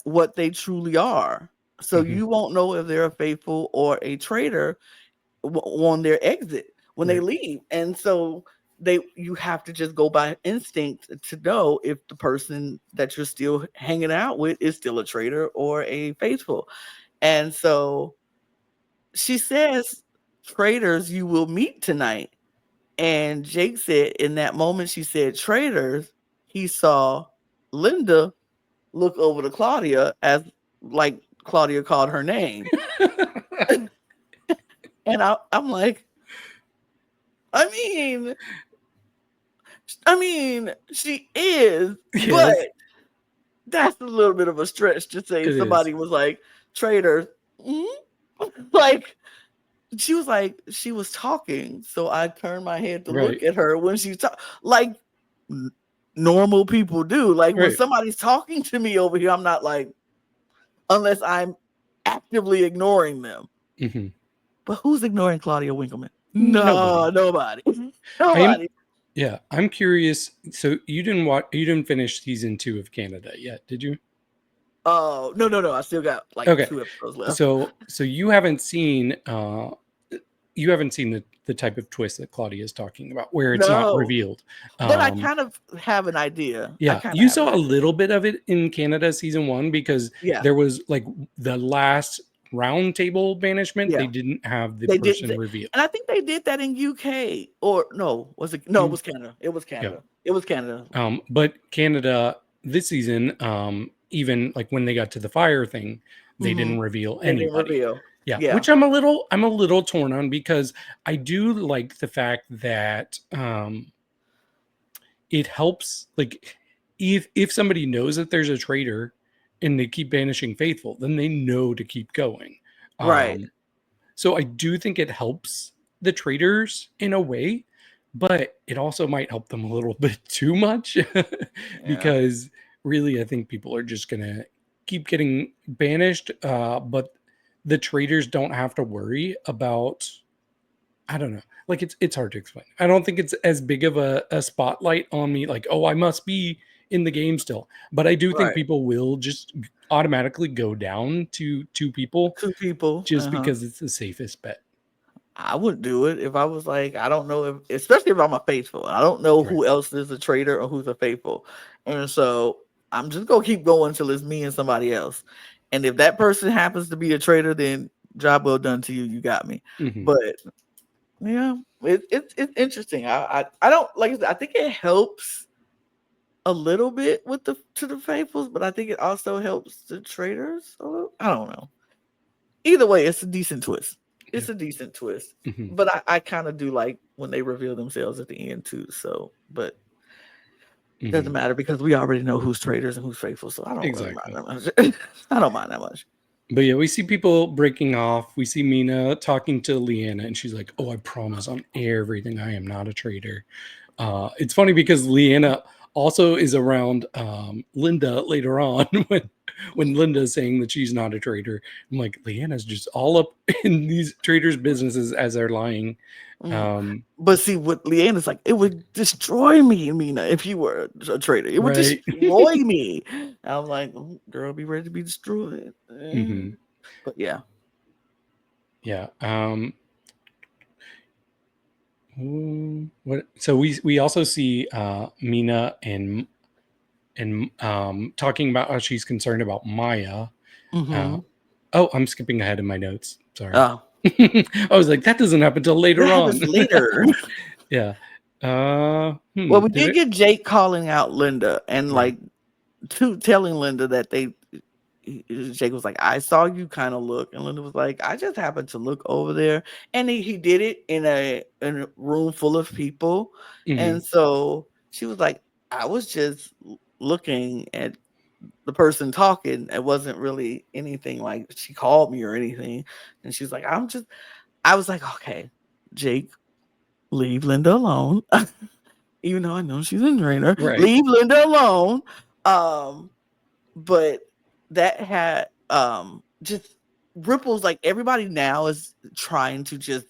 what they truly are. So Hmm. you won't know if they're a faithful or a traitor on their exit when they Right. leave. And so you have to just go by instinct to know if the person that you're still hanging out with is still a traitor or a faithful. And so she says, traitors you will meet tonight. And Jake said in that moment she said traitors, he saw Linda look over to Claudia as like Claudia called her name. And I'm like, I mean, she is, but Yes, that's a little bit of a stretch to say it is. somebody was like, traitors. Mhm. Like, she was talking, so I turned my head to Right, look at her when she talked, like normal people do. Like when right. somebody's talking to me over here, I'm not like, unless I'm actively ignoring them. Hmm. But who's ignoring Claudia Winkleman? No, Nobody. nobody. I'm Nobody. yeah. I'm curious. So you didn't watch. You didn't finish season 2 of Canada yet, did you? Oh, no. I still got like Okay. 2 episodes left. So you haven't seen the type of twist that Claudia is talking about, where it's not No. revealed. But I Um, kind of have an idea. I yeah, kind of you have an saw a idea. little bit of it in Canada season 1 because Yeah. there was like the last round table banishment. They Yeah. didn't have the They did, person revealed. and I think they did that in UK, or no? Was it? No, it Mm, was Canada. It was yeah. Canada. It was Canada. But Canada this season, even like when they got to the fire thing, they Hmm. didn't reveal They didn't anybody. reveal. Yeah, Yeah. which I'm a little torn on because I do like the fact that it helps, like, if somebody knows that there's a traitor and they keep banishing faithful, then they know to keep going. Right. Um, so I do think it helps the traders in a way, but it also might help them a little bit too much Yeah. because really I think people are just gonna keep getting banished. But the traders don't have to worry about, I don't know. Like it's hard to explain. I don't think it's as big of a spotlight on me, like, oh, I must be in the game still. But I do think Right. people will just automatically go down to 2 people 2 people. just Uh-huh. because it's the safest bet. I would do it if I was like, I don't know if, especially if I'm a faithful. I don't know Right. who else is a traitor or who's a faithful, and so I'm just gonna keep going until it's me and somebody else. And if that person happens to be a traitor, then job well done to you. You got me. Hmm. But yeah, it's interesting. I don't like I said, I think it helps a little bit with the faithfuls, but I think it also helps the traders a little. I don't know. Either way, it's a decent twist. Yeah. It's a decent twist. Hmm. But I kind of do like when they reveal themselves at the end too. So, but it Hmm. doesn't matter because we already know who's traitors and who's faithful. So I don't really mind Exactly. that much. I don't mind that much. But yeah, we see people breaking off. We see Mina talking to Leanna, and she's like, "Oh, I promise on everything, I am not a traitor." It's funny because Leanna also is around Linda later on when Linda's saying that she's not a traitor. I'm like, Leanna's just all up in these traders' businesses as they're lying. Mm. Um, But see, with Leanne, it's like it would destroy me, Mina, if you were a traitor. It would right. destroy me. I'm like, "Mm, girl, be ready to be destroyed." Hmm. But yeah. Yeah. What? So we also see Mina and talking about how she's concerned about Maya. Uh, Mm-hmm. oh, I'm skipping ahead in my notes. Sorry. Oh, I was like, that doesn't happen till that later on. happens later. Yeah. Well, we Did did it? get Jake calling out Linda and Right. like telling Linda that Jake was like, I saw you kind of look, and Linda was like, I just happened to look over there, and he did it in a room full of people, Hmm. and so she was like, I was just looking at the person talking. It wasn't really anything like she called me or anything, and she's like, I was like, okay, Jake, leave Linda alone. Even though I know she's a trainer, Right. leave Linda alone. Um, but that had just ripples. Like everybody now is trying to just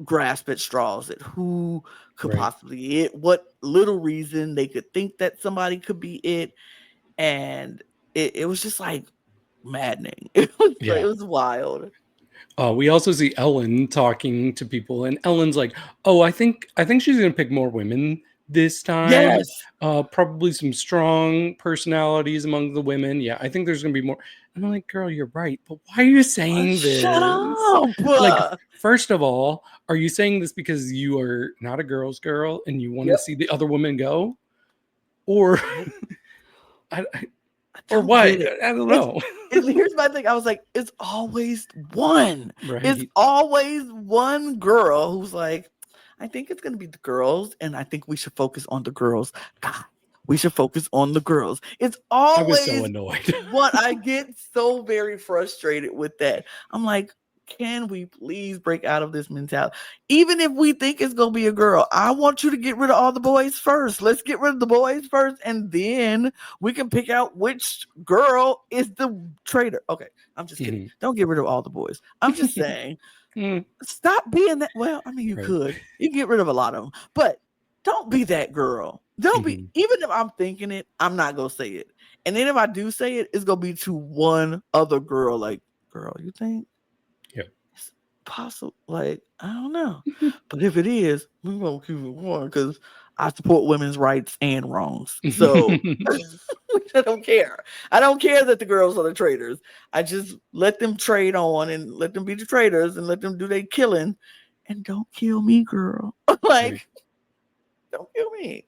grasp at straws at who could Right. possibly it, what little reason they could think that somebody could be it, and it was just like maddening. It Yeah. was wild. We also see Ellen talking to people, and Ellen's like, "Oh, I think she's gonna pick more women this time. Yes. Probably some strong personalities among the women. Yeah, I think there's gonna be more." And I'm like, "Girl, you're right, but why are you saying Shut this? up. Like, first of all, are you saying this because you are not a girl's girl and you want to Yep. see the other women go, or Yep. I, I or don't what? get it. I don't It's know." here's my thing. I was like, it's always one. It's Right. always one girl who's like, I think it's gonna be the girls, and I think we should focus on the girls. God, we should focus on the girls. It's I was so always annoyed. what I get so very frustrated with that. I'm like, can we please break out of this mentality? Even if we think it's gonna be a girl, I want you to get rid of all the boys first. Let's get rid of the boys first, and then we can pick out which girl is the traitor. Okay, I'm just kidding. Don't get rid of all the boys. I'm just saying, stop being that. Well, I mean, you Right. could. You can get rid of a lot of them, but don't be that girl. Don't be. Even if I'm thinking it, I'm not gonna say it. And then if I do say it, it's gonna be to one other girl. Like, girl, you think Yeah. it's possible? Like, I don't know. But if it is, we're gonna keep it one because I support women's rights and wrongs. So I don't care. I don't care that the girls are the traitors. I just let them trade on and let them be the traitors and let them do their killing. And don't kill me, girl. Like, Right. don't kill me.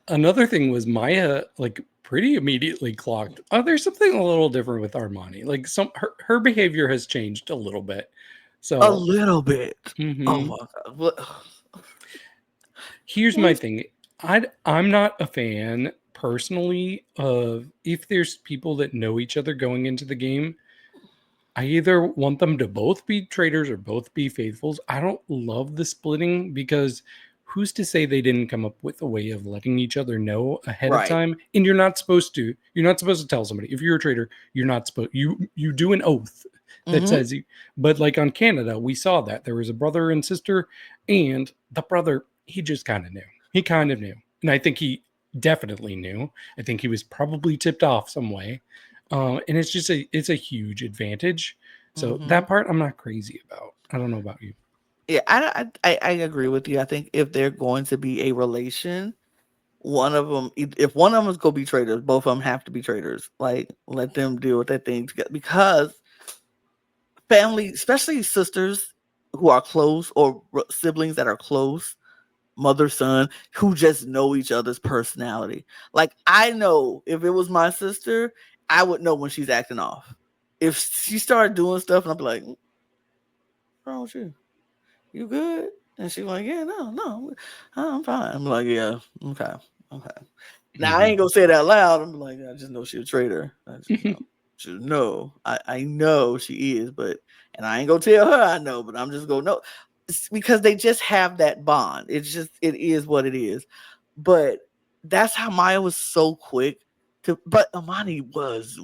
Another thing was Maya, like, pretty immediately clocked. Oh, there's something a little different with Armani. Like, her behavior has changed a little bit. So a little bit. mhm. Oh my god. What? Here's my thing. I'm not a fan personally of if there's people that know each other going into the game. I either want them to both be traitors or both be faithfuls. I don't love the splitting because who's to say they didn't come up with a way of letting each other know ahead of Right. time? And you're not supposed to. You're not supposed to tell somebody. If you're a traitor, you're not supposed. You do an oath that says you. But like on Canada, we saw that there was a brother and sister, and the brother he just kind of knew. He kind of knew, and I think he definitely knew. I think he was probably tipped off some way. And it's just it's a huge advantage. So that part I'm not crazy about. I don't know about you. Yeah, I agree with you. I think if they're going to be a relation, one of them, if one of them is going to be traitors, both of them have to be traitors. Like, let them deal with that thing together because family, especially sisters who are close or siblings that are close, mother, son, who just know each other's personality. Like, I know if it was my sister, I would know when she's acting off. If she started doing stuff and I'd be like, what's wrong with you? You good? And she's like, yeah, no, I'm fine. I'm like, yeah, okay. Now I ain't gonna say it out loud. I'm like, I just know she's a traitor. I just know. I know she is, and I ain't gonna tell her I know, but I'm just gonna know. It's because they just have that bond. It is what it is. But that's how Maya was so quick but Amani was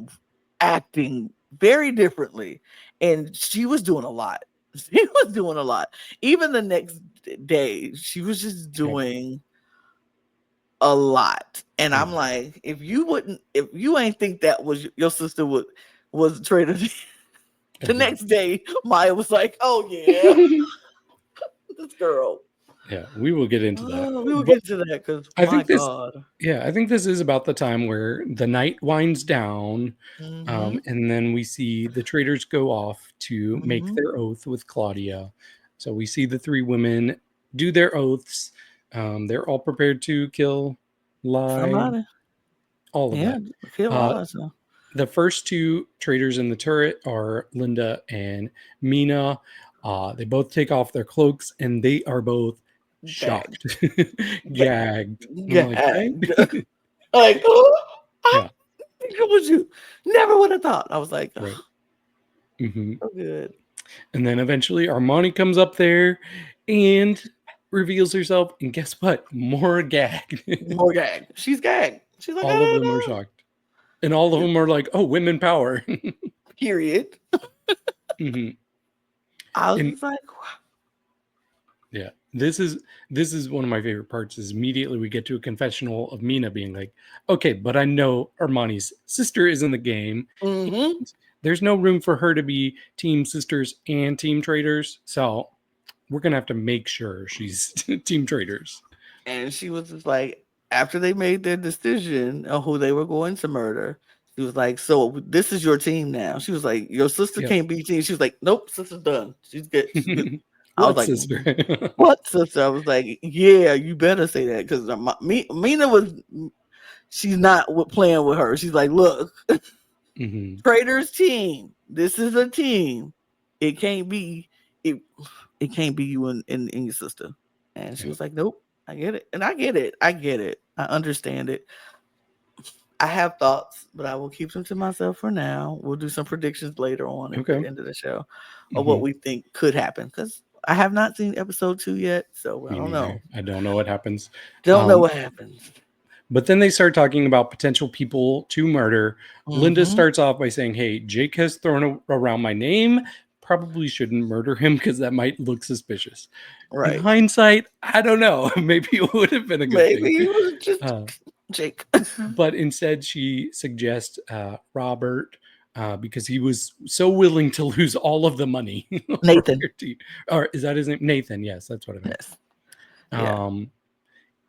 acting very differently, and she was doing a lot. She was doing a lot. Even the next day, she was just doing a lot. And I'm like, if you ain't think that was your sister was a traitor. The next day, Maya was like, "Oh yeah, this girl." Yeah, we will get into that. We will get to that because I my think this, God. I think this is about the time where the night winds down, and then we see the traitors go off to make their oath with Claudia. So we see the three women do their oaths. They're all prepared to kill, lie, Somebody. all of Yeah, that. kill all that stuff. The first two traitors in the turret are Linda and Mina. They both take off their cloaks and they are both shocked, gagged. I'm like, Gagged. Like, oh, yeah, it was you. Never would have thought. I was like, right. So good. And then eventually Armani comes up there and reveals herself. And guess what? More gagged. More gagged. She's gagged. She's like, All of them are shocked. And all of them are like, oh, women power. Period. I was just like, wow. Yeah, this is one of my favorite parts. Is immediately we get to a confessional of Mina being like, "Okay, but I know Armani's sister is in the game. There's no room for her to be team sisters and team traitors, so we're gonna have to make sure she's team traitors." And she was just like, after they made their decision on who they were going to murder, she was like, "So this is your team now." She was like, "Your sister can't be team." She was like, "Nope, sister's done. She's good." She's good. I was like, sister? "What sister?" I was like, "Yeah, you better say that because Mina was. She's not playing with her. She's like, look, Traitors team. This is a team. It can't be it it can't be you and your sister. And she Yeah. was like, nope, I get it. And I get it. I get it. I understand it. I have thoughts, but I will keep them to myself for now. We'll do some predictions later on at the Okay. end of the show of what Hmm. we think could happen. Because I have not seen episode 2 yet, so I Me don't know. neither. I don't know what happens. Don't know Um, what happens. but then they start talking about potential people to murder. Linda Mm-hmm. starts off by saying, "Hey, Jake has thrown around my name. Probably shouldn't murder him because that might look suspicious." In Right. hindsight, I don't know. Maybe it would have been a good thing. Maybe it was just Uh, Jake. but instead, she suggests Robert because he was so willing to lose all of the money for Nathan. your team. Or is that his name? Nathan. Yes, that's what I meant. Yes. Yeah. Um,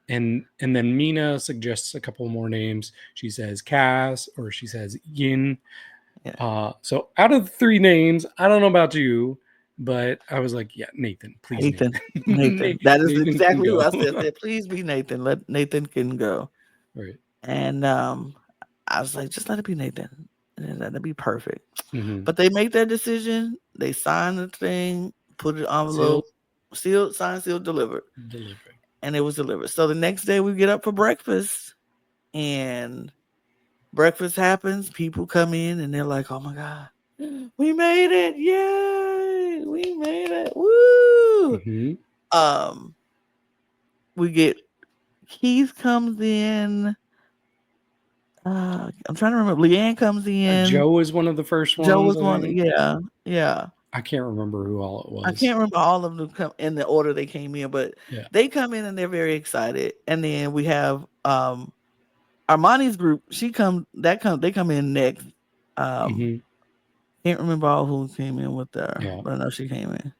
and then Mina suggests a couple more names. She says Cass or she says Yin. Yeah. So out of the three names, I don't know about you, but I was like, yeah, Nathan, please, Nathan. Nathan. Nathan. That is Nathan can exactly who go. I said. Said, please be Nathan. Let Nathan can go. Right. And I was like, just let it be Nathan. And that'd be perfect. Mm-hmm. But they make that decision. They sign the thing, put it Seal envelope, sealed, signed, sealed, delivered. delivered. And it was delivered. So the next day we get up for breakfast and breakfast happens. People come in and they're like, oh my God, we made it. Yay. We made it. Woo. Mm-hmm. Um, we get Keith comes in. I'm trying to remember. Leanne comes in. Joe is one of the first Joe ones, was I one. think. Yeah. Yeah. I can't remember who all it I was. can't remember all of them come in the order they came in, but Yeah. they come in and they're very excited. And then we have Armani's group. They come in next. Um Mm-hmm. can't remember all who came in with her, Yeah. but I know she came in.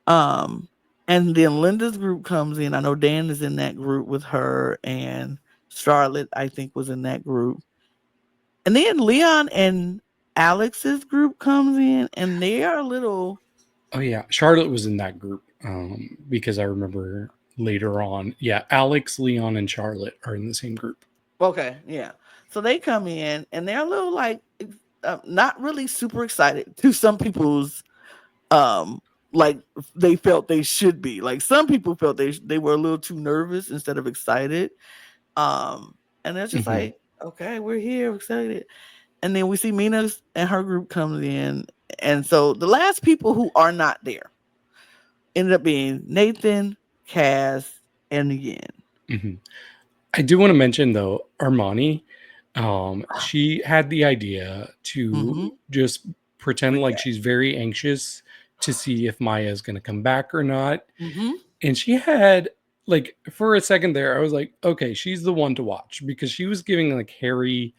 Um and then Linda's group comes in. I know Dan is in that group with her, and Charlotte, I think, was in that group. And then Leon and Alex's group comes in, and they are a little. Oh yeah, Charlotte was in that group because I remember later on. Yeah, Alex, Leon, and Charlotte are in the same group. Okay, yeah. So they come in and they're a little like not really super excited to some people's um like they felt they should be. Like some people felt they were a little too nervous instead of excited. And they're just Mm-hmm. like, okay, we're here, we're excited. And then we see Mina and her group comes in, and so the last people who are not there ended up being Nathan, Cass, and Yin. Mm-hmm. I do want to mention though, Armani. She had the idea Mm-hmm. to just pretend like she's very anxious to see if Maya is going to come back or not. Mm-hmm. And she had like for a second there, I was like, okay, she's the one to watch because she was giving like Harry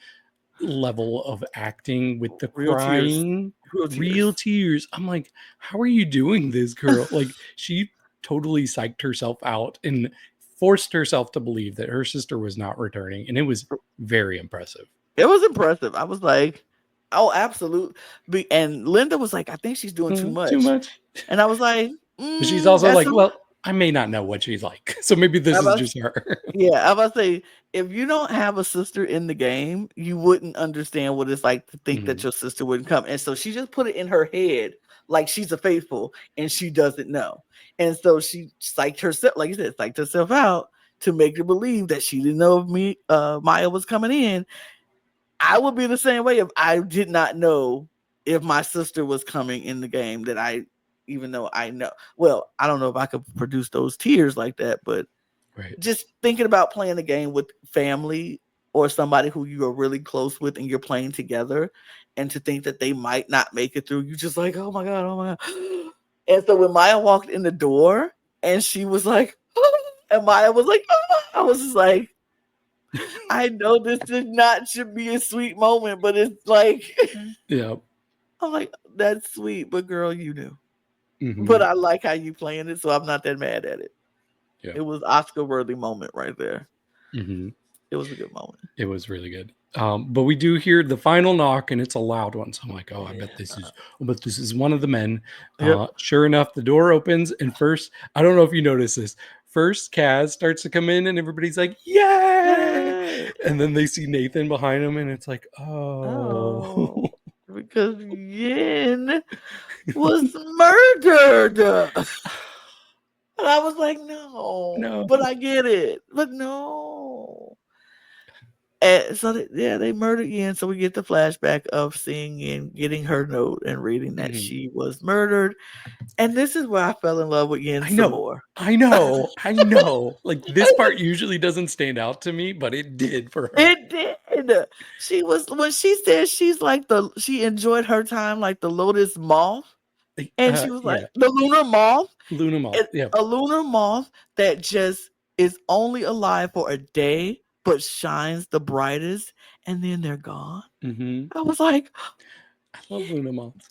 level of acting with the Real tears. crying, Real real tears. tears. I'm like, how are you doing this, girl? Like, she totally psyched herself out and forced herself to believe that her sister was not returning. And it was very impressive. It was impressive. I was like, oh, absolutely. And Linda was like, I think she's doing too Too much. much. And I was like, But she's also that's like, some. well, I may not know what she's like. So maybe this I is was, just her. yeah, I was say, if you don't have a sister in the game, you wouldn't understand what it's like to think that Mhm. your sister wouldn't come. And so she just put it in her head like she's a faithful and she doesn't know. And so she psyched herself, like you said, psyched herself out to make her believe that she didn't know Maya was coming in. I would be the same way if I did not know if my sister was coming in the game, that I, even though I know. Well, I don't know if I could produce those tears like that, but Right. just thinking about playing a game with family or somebody who you are really close with and you're playing together, and to think that they might not make it through, you just like, oh my God, oh my God. And so when Maya walked in the door and she was like, and Maya was like, I was just like, I know this should be a sweet moment, but it's like, Yeah. I'm like, that's sweet, but girl, you knew. But Hmm. I like how you playing it, so I'm not that mad at it. Yeah. It was Oscar worthy moment right there. Hmm. It was a good moment. It was really good. But we do hear the final knock, and it's a loud one. So I'm like, oh, I bet this is one of the men. Yep. Sure enough, the door opens, and first, I don't know if you notice this. First, Kaz starts to come in, and everybody's like, "Yay!" Yay! And then they see Nathan behind him, and it's like, oh, Oh, because Yin was murdered. And I was like, no, No. but I get it. But no. And so they murdered Yen. So we get the flashback of seeing Yen getting her note and reading that Mhm. she was murdered. And this is where I fell in love with Yen I some know. more. I know. I know. Like this part usually doesn't stand out to me, but it did for her. It did. She was when she said she enjoyed her time like the lotus moth. And she was like Yeah. the lunar moth. Luna Mall. It's Yeah. a lunar moth that just is only alive for a day, but shines the brightest, and then they're gone. Hmm. I was like, I love Luna Malls.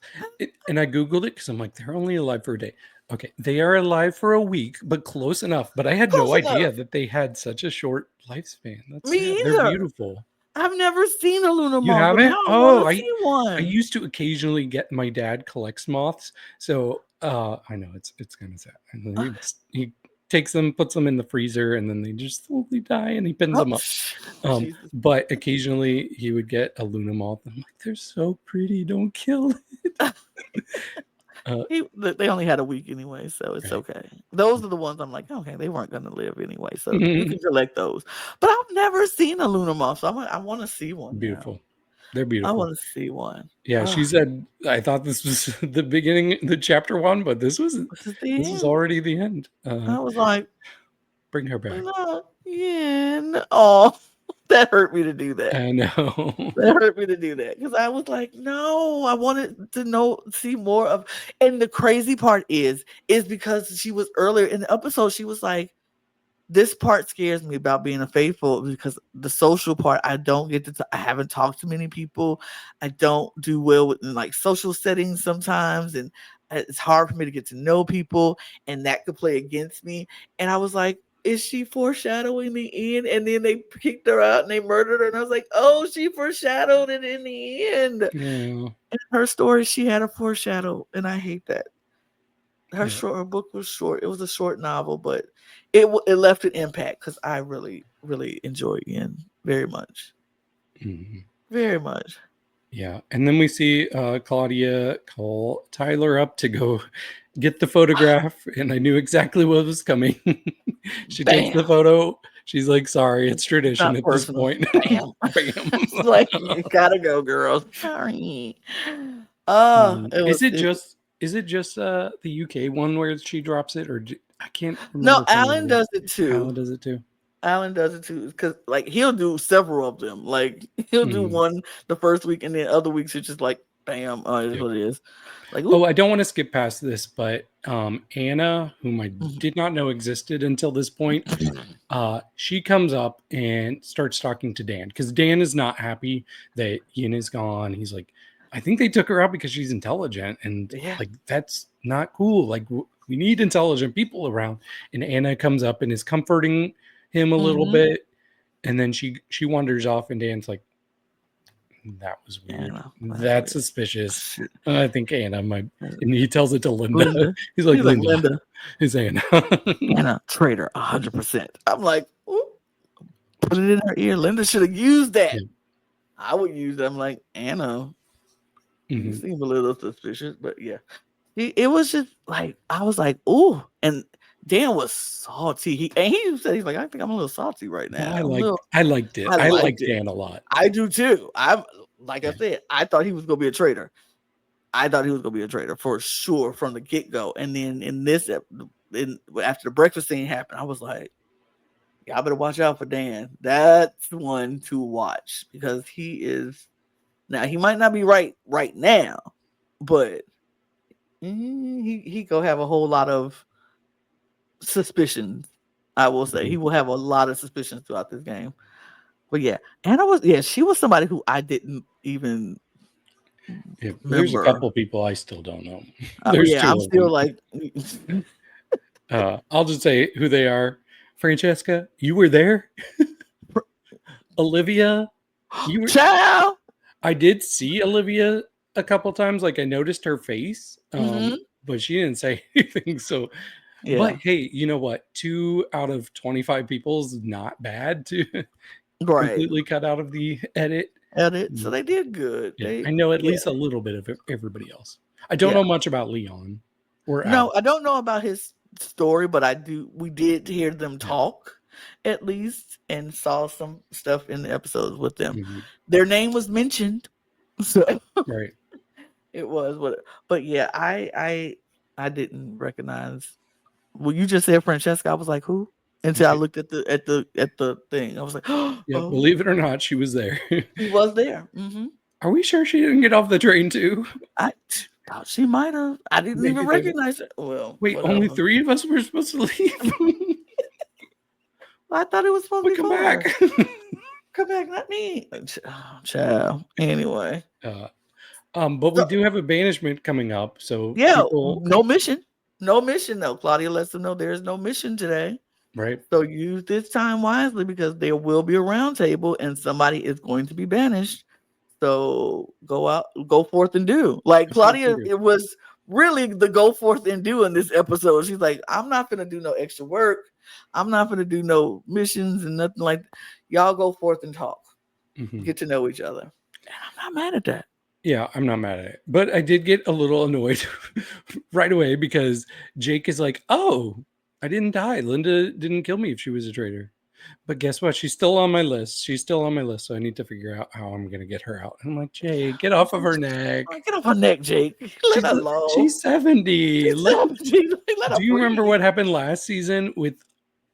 And I Googled it because I'm like, they're only alive for a day. Okay, they are alive for a week, but close enough. But I had no close idea enough. that they had such a short lifespan. That's Me sad. They're either. beautiful. I've never seen a lunar You moth, but now haven't? I Oh, want to see I one. used to occasionally get my dad collects moths. So I know it's kind of sad. And then he takes them, puts them in the freezer, and then they just slowly die and he pins Oh, them up. Jesus. But occasionally he would get a Luna moth. I'm like, they're so pretty, don't kill it. They only had a week anyway, so it's Right. okay. Those are the ones I'm like, okay, they weren't gonna live anyway, so you can collect those. But I've never seen a lunar moth, so I want to see one now. Beautiful. They're I beautiful. want to see one. Yeah, she said I thought this was the beginning, the chapter one, but this was This is the end. already the end. I was like, Bring her back. yeah, oh, that hurt me to do that. I know. That hurt me to do that because I was like, no, I wanted to see more of. And the crazy part is because she was earlier in the episode, she was like, this part scares me about being a faithful because the social part, I don't get to, I haven't talked to many people. I don't do well with like social settings sometimes. And it's hard for me to get to know people and that could play against me. And I was like, is she foreshadowing the end? And then they kicked her out and they murdered her. And I was like, oh, she foreshadowed it in the end. Yeah. In her story, she had a foreshadow. And I hate that. Yeah. Her book was short. It was a short novel, but it left an impact because I really, really enjoyed Yen very much. Mhm. Very much. Yeah. And then we see Claudia call Tyler up to go get the photograph, and I knew exactly what was coming. She takes the Bam. photo. She's like, sorry, it's tradition Not at this personal. point. Bam. Bam. It's like, you gotta go, girl. Sorry. Is it just the UK one where she drops it, or I can't No, remember if Alan does it too. Alan does it too. Alan does it too because like he'll do several of them. Like he'll do one the first week and then other weeks it's just like bam, it's what it is. Like oh, I don't want to skip past this, but Anna, whom I Mhm. did not know existed until this point, she comes up and starts talking to Dan because Dan is not happy that Yin is gone. He's like, I think they took her out because she's intelligent, and Yeah. like that's not cool. Like we need intelligent people around. And Anna comes up and is comforting him a little Mhm. bit, and then she wanders off, and Dan's like, that was weird. Anna, That's weird. suspicious. Shit. I think Anna might, and he tells it to Linda. Linda. He's like, He's like Linda, Linda. is Anna. Anna, traitor, 100%. I'm like, ooh, put it in her ear. Linda should have used that. Yeah. I would use that. I'm like, Anna, you seem a little suspicious, but yeah. It was just like, I was like, ooh. And Dan was salty. He said, he's like, I think I'm a little salty right now. I liked it. I I liked liked it. Dan a lot. I do too. I said, I thought he was gonna be a traitor. I thought he was gonna be a traitor for sure from the get-go. And then after the breakfast scene happened, I was like, y'all better watch out for Dan. That's one to watch because he is now he might not be right now, but he go have a whole lot of suspicions. I will say he will have a lot of suspicions throughout this game. But yeah, Anna she was somebody who I didn't even Yeah, there's a remember. couple people I still don't know. There's two I'm of still them. like I'll just say who they are. Francesca, you were there. Olivia, you were. Child. I did see Olivia a couple times. Like I noticed her face, but she didn't say anything. So, Yeah. but hey, you know what? 2 out of 25 people is not bad to completely cut out of the edit. So they did good. Yeah, I know at least a little bit of everybody else. I don't know much about Leon or No, Alex. I don't know about his story, but we did hear them Yeah. talk at least and saw some stuff in the episodes with them. Mhm. Their name was mentioned. So Right. it was what, but yeah, I didn't recognize. Well, you just said Francesca. I was like, who? Until I looked at the thing. I was like, Yeah, oh, believe it or not, she was there. she was there. Are we sure she didn't get off the train too? I thought she might have. I didn't even Maybe they did. recognize her. Well, Wait, only whatever. 3 of us were supposed to leave? I thought it was supposed to But be come 4. back. Come back, not me. Oh, child. Anyway. But we do have a banishment coming up, so Yeah, people, no mission. No mission though. Claudia lets them know there's no mission today. right? So use this time wisely because there will be a round table and somebody is going to be banished. So go forth and do. Like Go forth and Claudia, do. it was really the go forth and do in this episode. She's like, I'm not gonna do no extra work. I'm not gonna do no missions and nothing like that. Y'all go forth and talk. Get to know each other. And I'm not mad at that. Yeah, I'm not mad at it. But I did get a little annoyed right away because Jake is like, oh, I didn't die. Linda didn't kill me if she was a traitor. But guess what? She's still on my list. She's still on my list. So I need to figure out how I'm going to get her out. I'm like, Jake, get off of her neck. Get off her neck, Jake. Let her alone. She's 70. She's 70. Let her Do you remember breathe. what happened last season with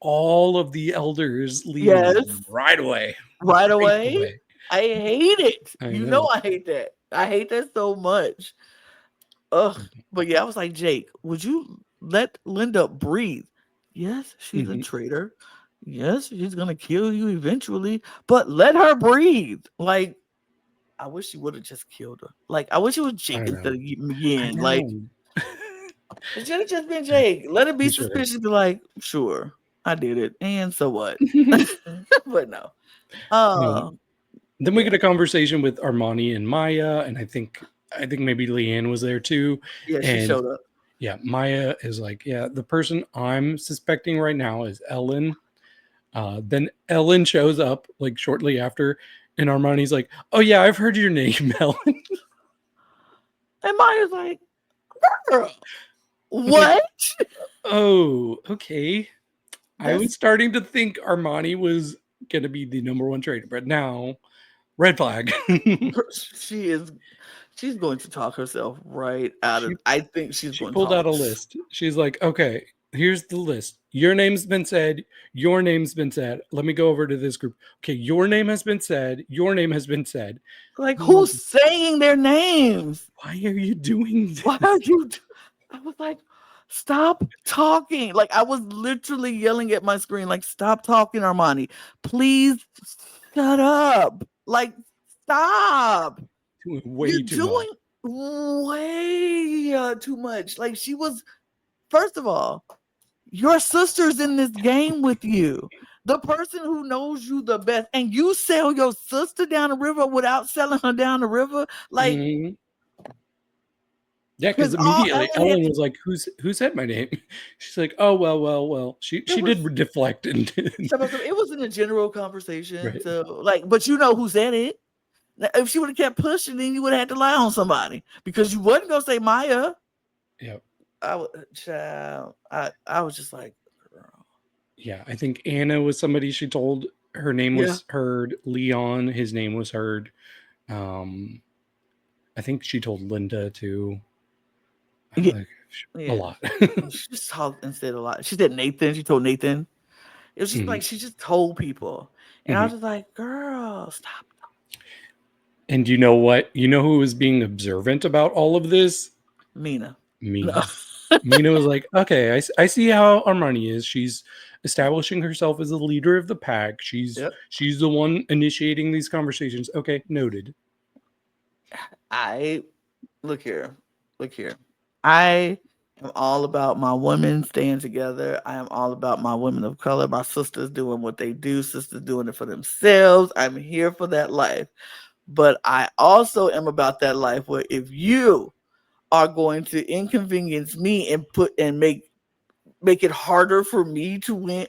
all of the elders leaving Yes. right away? Right away. I hate it. I You know. know I hate that. I hate that so much. Ugh. But yeah, I was like, Jake, would you let Linda breathe? Yes, she's a traitor. Yes, she's gonna kill you eventually, but let her breathe. Like, I wish she would have just killed her. Like, I wish it was Jake instead of Yin. Like, it should have just been Jake. Let it be suspicious. Be like, sure, I did it, and so what? But no. Then we get a conversation with Armani and Maya, and I think maybe Leanne was there too. Yeah, she showed up. Yeah, Maya is like, yeah, the person I'm suspecting right now is Ellen. Then Ellen shows up like shortly after, and Armani's like, oh yeah, I've heard your name, Ellen. And Maya's like, girl, what? Oh, okay. I was starting to think Armani was gonna be the number 1 traitor, but now red flag. She's going to talk herself right out of. I think she's going to pulled out a list. She's like, okay, here's the list. Your name's been said. Your name's been said. Let me go over to this group. Okay, your name has been said. Your name has been said. Like, who's saying their names? Why are you doing this? Why are you? I was like, stop talking. Like, I was literally yelling at my screen, like, stop talking, Armani. Please shut up. Like, stop. Way too much. Like, she was, first of all, your sister's in this game with you. The person who knows you the best, and you sell your sister down the river without selling her down the river. Like, yeah, because immediately Ellen was like, who said my name? She's like, oh, well. She did deflect. And it was in a general conversation. Right. So, like, but you know who said it. If she would have kept pushing, then you would have had to lie on somebody because you wasn't gonna say Maya. Yeah. I was just like, girl. Yeah, I think Anna was somebody she told her name was heard. Leon, his name was heard. I think she told Linda too. A lot. She just talked and said a lot. She said Nathan. She told Nathan. It was just like she just told people, and I was just like, girl, stop. And you know what? You know who was being observant about all of this? Mina. No. Mina was like, okay, I see how Armani is. She's establishing herself as a leader of the pack. She's the one initiating these conversations. Okay, noted. Look here. I am all about my women staying together. I am all about my women of color. My sisters doing what they do. Sisters doing it for themselves. I'm here for that life. But I also am about that life where if you are going to inconvenience me and make it harder for me to win,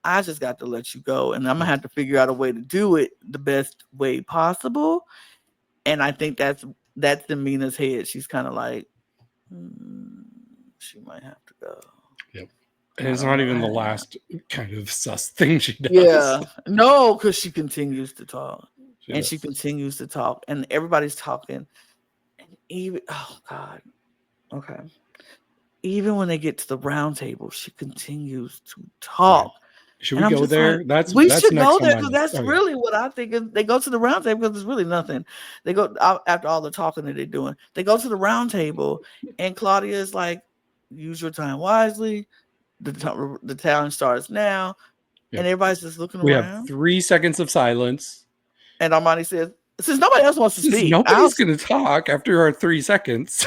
I just got to let you go. And I'm gonna have to figure out a way to do it the best way possible. And I think that's in Mina's head. She's kind of like, She might have to go. Yep. And I it's don't not know. even the last kind of sus thing she does. Yeah. No, because she continues to talk. She And does. she continues to talk. And everybody's talking. And even, oh God. Okay. Even when they get to the round table, she continues to Yeah. talk. Should And we I'm go just like, there? That's we should next go on there my because list. that's Oh yeah. really what I think is they go to the round table because there's really nothing. They go out after all the talking that they're doing. They go to the round table and Claudia is like, use your time wisely. The challenge starts now. Yep. And everybody's just looking We have around. 3 seconds of silence. And Armani says, since nobody else wants to Since speak, nobody's going to talk after our 3 seconds.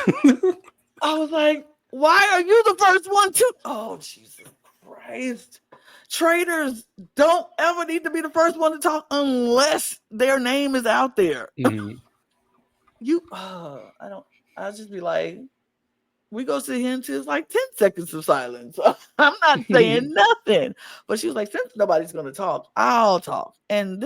I was like, why are you the first one to? Oh, Jesus Christ. Traitors don't ever need to be the first one to talk unless their name is out there. Mhm. I'll just be like, we go sit here until it's like 10 seconds of silence. I'm not saying nothing. But she was like, since nobody's going to talk, I'll talk. And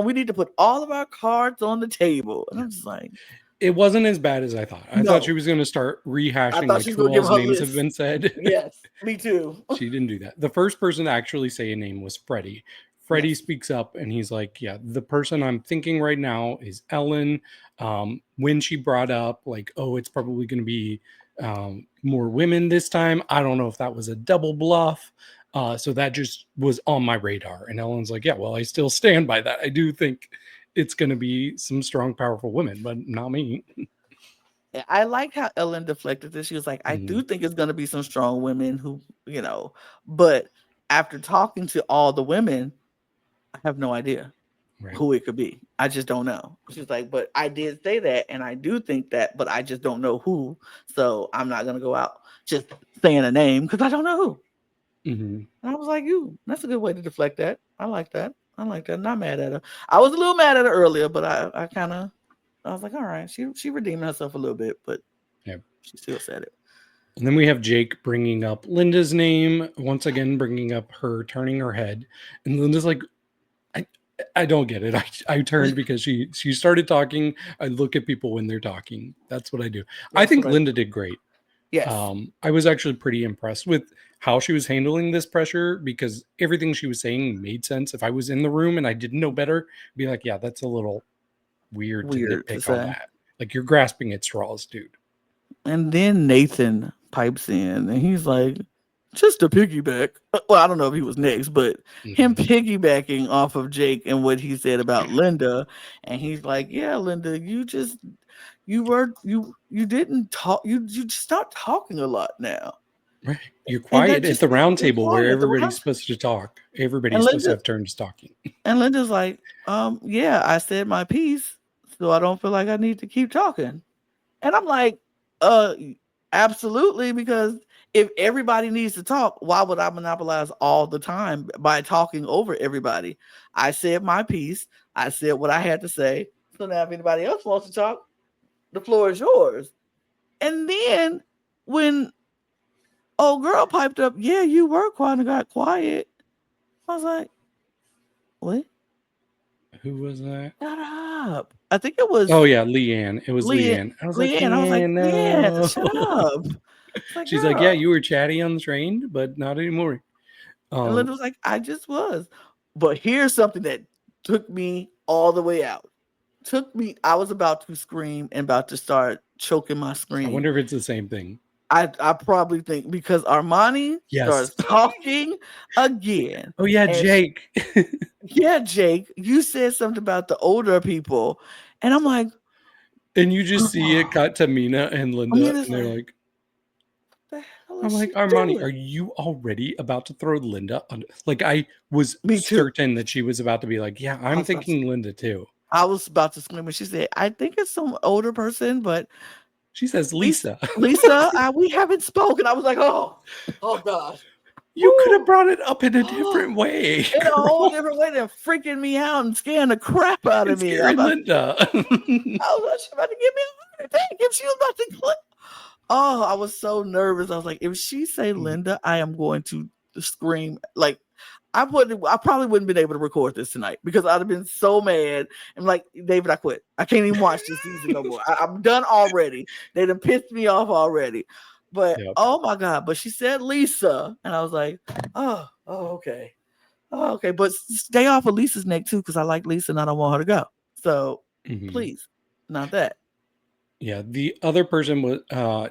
we need to put all of our cards on the table. And I'm just like, It wasn't as bad as I thought. I thought she no. was going to start I rehashing thought like she was who going to give all's her a names have list. been said. Yes, me too. She didn't do that. The first person to actually say a name was Freddie. Freddie Yes. speaks up and he's like, yeah, the person I'm thinking right now is Ellen. When she brought up like, oh, it's probably going to be more women this time. I don't know if that was a double bluff. So that just was on my radar. And Ellen's like, yeah, well, I still stand by that. I do think it's going to be some strong, powerful women, but not me. I like how Ellen deflected this. She was like, I do think it's going to be some strong women who, but after talking to all the women, I have no idea who it could be. I just don't know. She's like, but I did say that, and I do think that, but I just don't know who. So I'm not going to go out just saying a name because I don't know who. And I was like, that's a good way to deflect that. I like that. Not mad at her. I was a little mad at her earlier, but I was like, all right, she redeemed herself a little bit, but she still said it. And then we have Jake bringing up Linda's name, once again bringing up her turning her head. And Linda's like, I don't get it. I turned because she started talking. I look at people when they're talking. That's what I do. I think Linda did great. Yes. I was actually pretty impressed with how she was handling this pressure because everything she was saying made sense. If I was in the room and I didn't know better, I'd be like, yeah, that's a little weird to nitpick on that. Like you're grasping at straws, dude. And then Nathan pipes in and he's like, just to piggyback. Well, I don't know if he was next, but him piggybacking off of Jake and what he said about Linda. And he's like, yeah, Linda, you didn't talk. You just stopped talking a lot now. Right. You're quiet at the round table where everybody's supposed to talk. Everybody's supposed to have turns talking. And Linda's like, yeah, I said my piece, so I don't feel like I need to keep talking. And I'm like, absolutely, because if everybody needs to talk, why would I monopolize all the time by talking over everybody? I said my piece. I said what I had to say. So now if anybody else wants to talk, the floor is yours. And then when old girl piped up, yeah, you were quiet and got quiet. I was like, what? Who was that? Shut up. I think it was. Oh yeah, Leanne. It was Leanne. I was like, Leanne, shut up. Like, she's like, yeah, you were chatty on the train, but not anymore. And Linda was like, I just was. But here's something that took me all the way out. I was about to scream and about to start choking my scream. I wonder if it's the same thing. I probably think because Armani starts talking again. Oh yeah, Jake. Yeah, Jake, you said something about the older people. And I'm like, and you just see it cut to Mina and Linda, and they're like, I'm like, Armani, are you already about to throw Linda on? Like, I was certain that she was about to be like, yeah, I'm thinking Linda too. I was about to scream when she said, I think it's some older person, but she says Lisa. Lisa, we haven't spoken. I was like, oh gosh. You could have brought it up in a different way. In a whole different way than freaking me out and scaring the crap out of me. Linda. I was about to give me a heart attack if she was about to click. Oh, I was so nervous. I was like, if she say Linda, I am going to scream. Like, I probably wouldn't been able to record this tonight because I'd have been so mad. I'm like, David, I quit. I can't even watch this season no more. I'm done already. They done pissed me off already. But Yep. oh my God. But she said Lisa. And I was like, okay. Oh, okay. But stay off of Lisa's neck too, because I like Lisa and I don't want her to go. So please, not that. Yeah, the other person was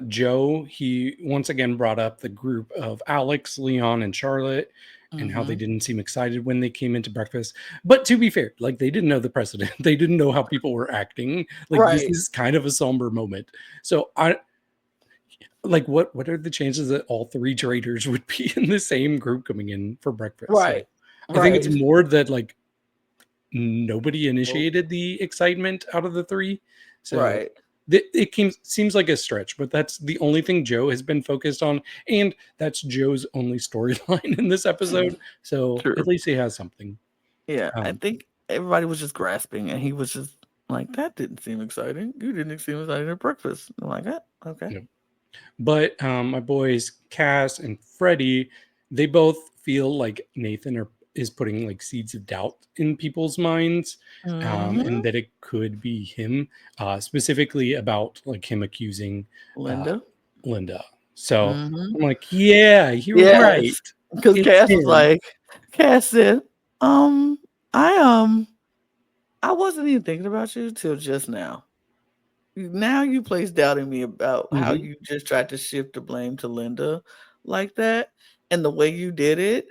Joe. He once again brought up the group of Alex, Leon, and Charlotte, and how they didn't seem excited when they came into breakfast. But to be fair, like they didn't know the precedent. They didn't know how people were acting. Like this Right. is kind of a somber moment. So I like what are the chances that all three traitors would be in the same group coming in for breakfast? Right. So I think it's Right. more that like nobody Oh, initiated the excitement out of the three. So right. it seems like a stretch, but that's the only thing Joe has been focused on, and that's Joe's only storyline in this episode. So True. at least he has something. Yeah. I think everybody was just grasping and he was just like, that didn't seem exciting. You didn't seem excited at breakfast. I'm like, okay. Yeah. But my boys Cass and Freddie, they both feel like Nathan is putting like seeds of doubt in people's minds, and that it could be him, specifically about like him accusing uh, Linda. Linda. So Mm-hmm. I'm like, yeah, you're right. Yes. Because It's Cass was him. like, Cass said, I I wasn't even thinking about you till just now. Now you place doubt in me about how Mhm. you just tried to shift the blame to Linda like that and the way you did it.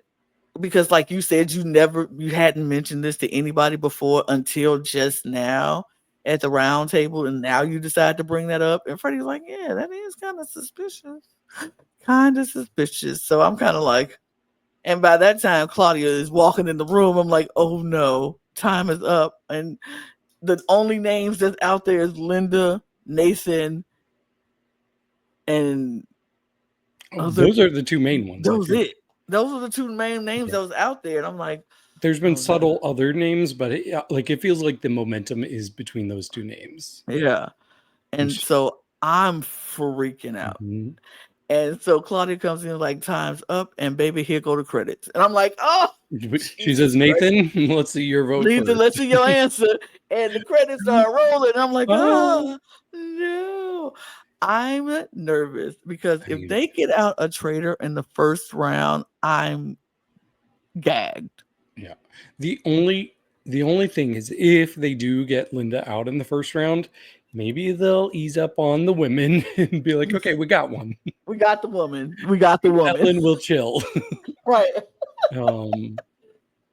Because like you said, you hadn't mentioned this to anybody before until just now at the round table, and now you decide to bring that up. And Freddie's like, yeah, that is kind of suspicious. Kind of suspicious. So I'm kind of like, and by that time, Claudia is walking in the room. I'm like, oh no, time is up. And the only names that's out there is Linda, Nathan, and other. Those are the two main ones, I Those feel. it. Those are the two main names Yeah. that was out there. And I'm like, There's been oh no. subtle other names, but it feels like the momentum is between those two names. Yeah. And so I'm freaking out. Mhm. And so Claudia comes in like time's up and baby, here go the credits. And I'm like, oh, She Jesus says, Christ. Nathan, let's see your vote Lisa, first. let's see your answer. And the credits start rolling. And I'm like, Oh, oh, no. I'm nervous because I if mean, they get out a traitor in the first round, I'm gagged. yeah. The only thing is if they do get Linda out in the first round, maybe they'll ease up on the women and be like, okay, we got one. We got the woman. We got the woman. Ellen will chill. Right. um,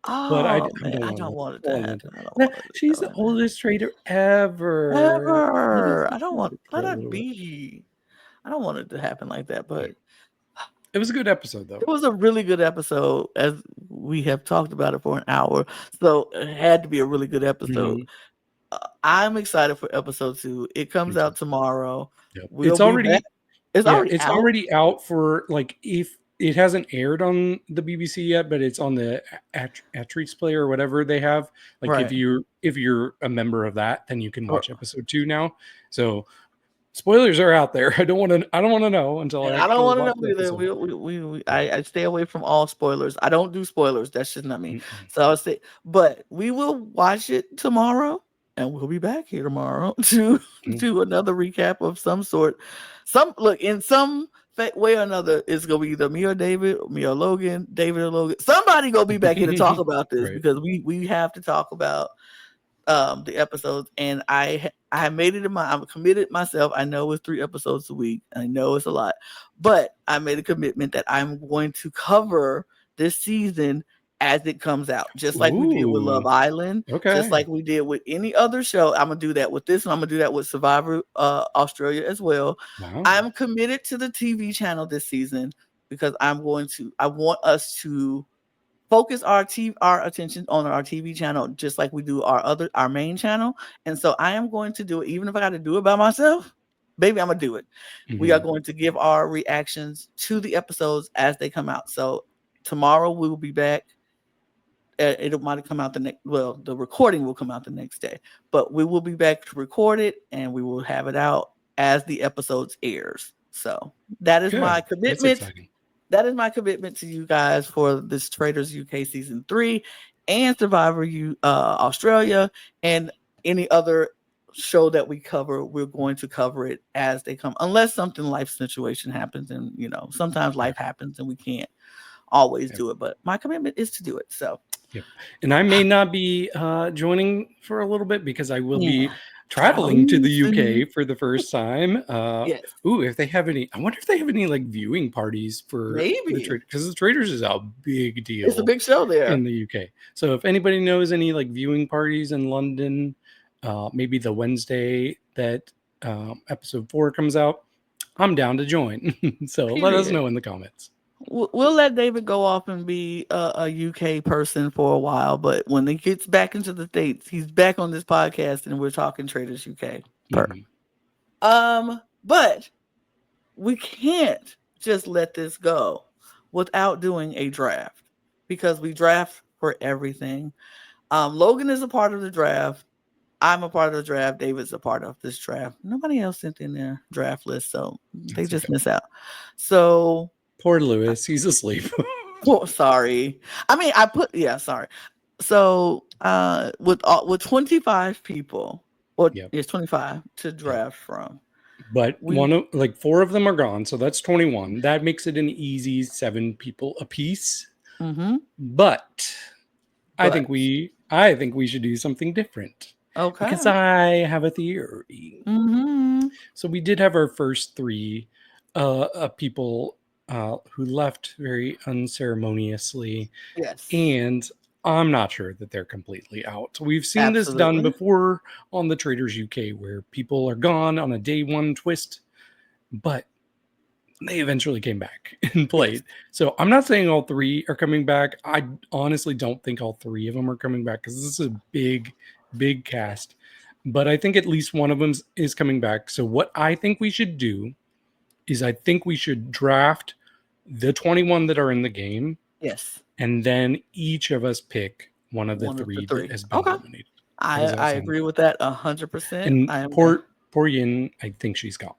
but I Oh man, don't I want don't it. want it I to want Linda. happen. I don't Yeah, want it to she's go the in there. oldest traitor ever. Let us Ever. I just don't let want it let go a her little bit. be. I don't want it to happen like that, Yeah. but It was a good episode, though. it was a really good episode as we have talked about it for an hour. So it had to be a really good episode. Mhm. I'm excited for episode 2. It Me comes too. out tomorrow. Yep. We'll be back. It's Yeah, already it's out. already out for like if it hasn't aired on the BBC yet, but it's on the Atreus Play or whatever they have. Like Right. if you're a member of that, then you can Or- watch episode 2 now. So spoilers are out there. I don't want to know until And I I don't actually want to watch know the either. episode. I stay away from all spoilers. I don't do spoilers. That's just not me. Mm-mm. So I'll say, but we will watch it tomorrow, and we'll be back here tomorrow to Mm. do another recap of some sort. Some look in some way or another, it's gonna be either me or David, me or Logan, David or Logan. Somebody gonna be back here to talk about this Right. because we have to talk about the episodes, and I made it in my I'm committed myself. I know it's 3 episodes a week. I know it's a lot, but I made a commitment that I'm going to cover this season as it comes out, just like we did with Love Ooh. Island, just Okay. like we did with any other show. I'm gonna do that with this one. I'm gonna do that with Survivor Australia as well. Wow. I'm committed to the TV channel this season because I want us to focus our attention on our TV channel just like we do our main channel. And so I am going to do it, even if I got to do it by myself. Baby, I'm gonna do it. We are Mhm. going to give our reactions to the episodes as they come out. So tomorrow we will be back. It might come out the recording will come out the next day, but we will be back to record it and we will have it out as the episodes airs. So that is Good. my That's commitment. exciting. that is my commitment to you guys for this Traitors UK season 3 and Survivor Australia and any other show that we cover. We're going to cover it as they come, unless something life situation happens, and sometimes life happens and we can't always Yep. do it. But my commitment is to do it. So. Yep. And I may not be joining for a little bit because I will be Yeah. traveling to the UK for the first time. Yes. If they have any, I wonder if they have any like viewing parties for the Maybe. Traitors, because the Traitors is a big deal. It's a big show there in the UK. So if anybody knows any like viewing parties in London, maybe the Wednesday that episode 4 comes out, I'm down to join. So let us know in the comments. We'll let David go off and be a UK person for a while, but when he gets back into the States, he's back on this podcast and we're talking Traitors UK. But we can't just let this go without doing a draft, because we draft for everything. Logan is a part of the draft. I'm a part of the draft. David's a part of this draft. Nobody else sent in their draft list, so they just miss out. So poor Lewis, he's asleep. Oh, sorry. I mean, sorry. So with 25 people, or it's 25 to draft from. But 4 of them are gone, so that's 21. That makes it an easy 7 people apiece. But I think we should do something different. Okay. Because I have a theory. So we did have our first 3 people who left very unceremoniously. Yes. And I'm not sure that they're completely out. We've seen this done before on the Traitors UK, where people are gone on a day 1 twist, but they eventually came back and played. Yes. So I'm not saying all 3 are coming back. I honestly don't think all 3 of them are coming back, because this is a big cast. But I think at least one of them is coming back. So what I think we should do is I think we should draft the 21 that are in the game. Yes. And then each of us pick one of the 3 that has been eliminated. I agree with that 100%. And poor Yin, I think she's gone.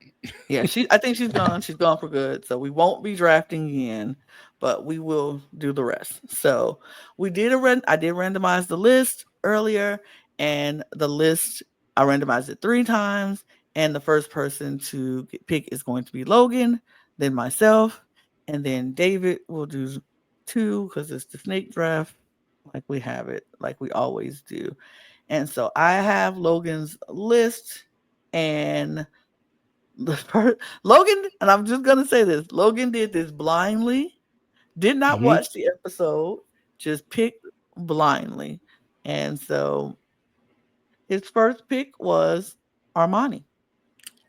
Yeah, I think she's gone. She's gone for good. So we won't be drafting Yin, but we will do the rest. So I did randomize the list earlier, and the list, I randomized it 3 times, and the first person to pick is going to be Logan, then myself, and then David will do 2 because it's the snake draft, like we have it, like we always do. And so I have Logan's list, and Logan, and I'm just gonna say this, Logan did this blindly, did not watch the episode, just picked blindly. And so his first pick was Armani.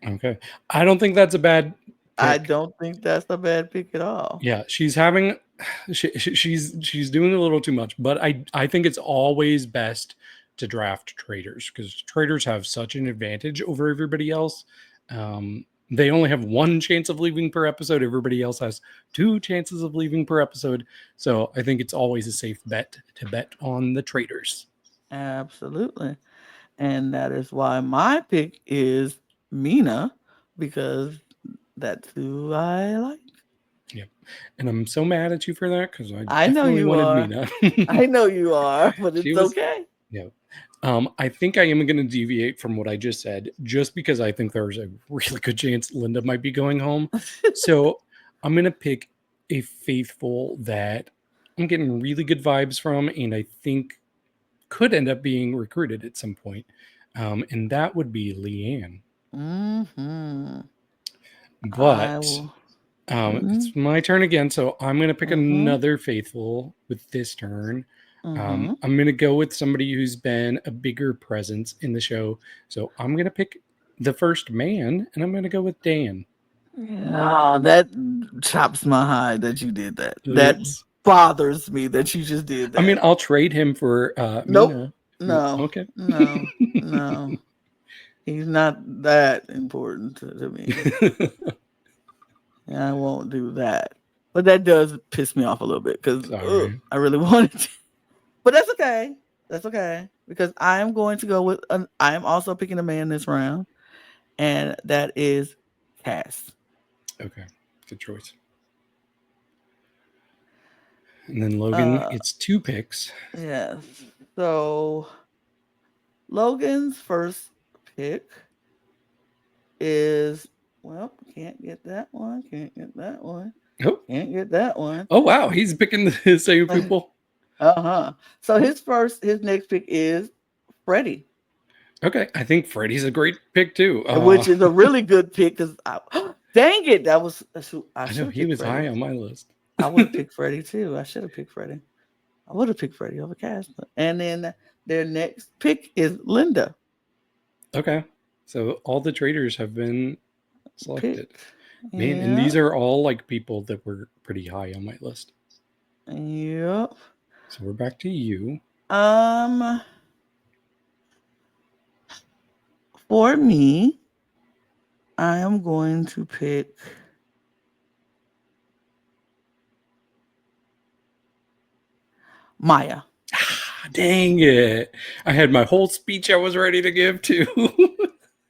Okay. I don't think that's a bad pick. I don't think that's a bad pick at all. Yeah, she's having she's doing a little too much, but I think it's always best to draft Traitors, because Traitors have such an advantage over everybody else. They only have 1 chance of leaving per episode. Everybody else has 2 chances of leaving per episode. So I think it's always a safe bet to bet on the Traitors. Absolutely. And that is why my pick is Mina, because that's who I like. Yep. And I'm so mad at you for that, because I know you are. Mina. I know you are, but it's okay. Yeah. I think I am going to deviate from what I just said, just because I think there's a really good chance Linda might be going home. So I'm going to pick a faithful that I'm getting really good vibes from, and I think could end up being recruited at some point. And that would be Leanne. But it's my turn again, so I'm going to pick another faithful with this turn. I'm going to go with somebody who's been a bigger presence in the show. So I'm going to pick the first man, and I'm going to go with Dan. Oh, that chops my hide that you did that. That bothers me that you just did that. I mean, I'll trade him for Mina. No. Okay. No. He's not that important to me. I won't do that. But that does piss me off a little bit, because I really wanted to. But that's okay. That's okay. Because I am going to go with I am also picking a man this round. And that is Cass. Okay. Good choice. And then Logan, it's 2 picks. Yes. So Logan's first pick is, well, can't get that one, can't get that one, Oh, can't get that one. oh wow, he's picking the same people. So his next pick is Freddie, Okay, I think Freddy's a great pick too. which is a really good pick because dang it, I I should know have he picked was high Freddie. on my list. I would have picked Freddie too. I should have picked Freddie. I would have picked Freddie over Casper. And then their next pick is Linda. Okay, so all the traders have been selected. Picked. Man, and Yeah. these are all like people that were pretty high on my list. Yep. So we're back to you. For me, I am going to pick Maya. Dang it. I had my whole speech I was ready to give to.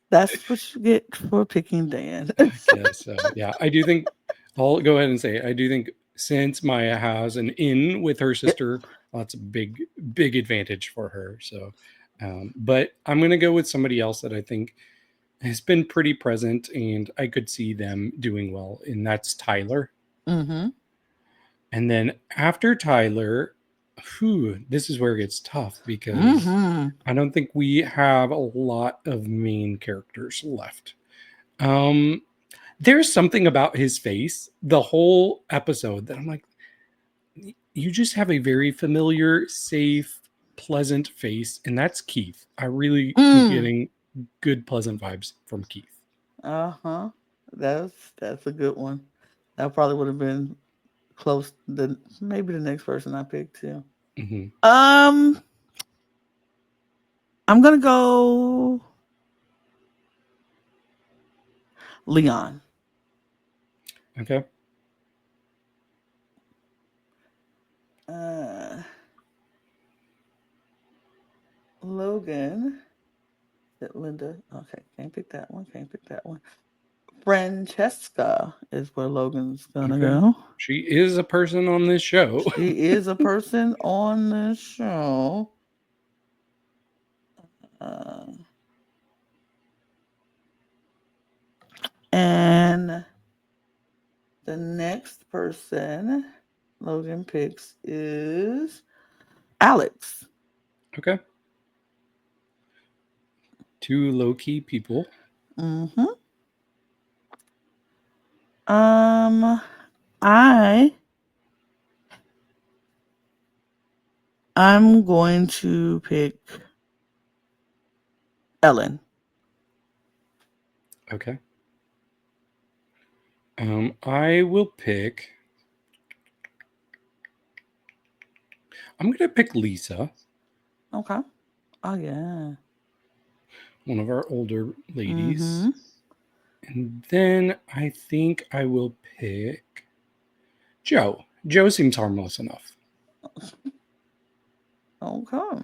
That's what you get for picking Dan. I guess so. Yeah, I do think I'll go ahead and say I do think since Maya has an in with her sister, that's a big advantage for her. So, but I'm gonna go with somebody else that I think has been pretty present, and I could see them doing well, and that's Tyler. Mm-hmm. And then after Tyler, this is where it gets tough because Mm-hmm. I don't think we have a lot of main characters left. There's something about his face the whole episode that I'm like, you just have a very familiar, safe, pleasant face, and that's Keith. I really am getting good, pleasant vibes from Keith. Uh-huh. That's a good one. That probably would have been close to maybe the next person I picked too. Mm-hmm. I'm gonna go Leon. Okay. Logan. Linda. Okay, can't pick that one. Can't pick that one. Francesca is where Logan's gonna go. She is a person on this show. She is a person on the show. And the next person Logan picks is Alex. Okay. 2 low-key people. Mm-hmm. I'm going to pick Ellen. Okay. I will pick. I'm gonna pick Lisa. Okay. Oh yeah. One of our older ladies. Mm-hmm. And then I think I will pick Joe. Joe seems harmless enough. Okay.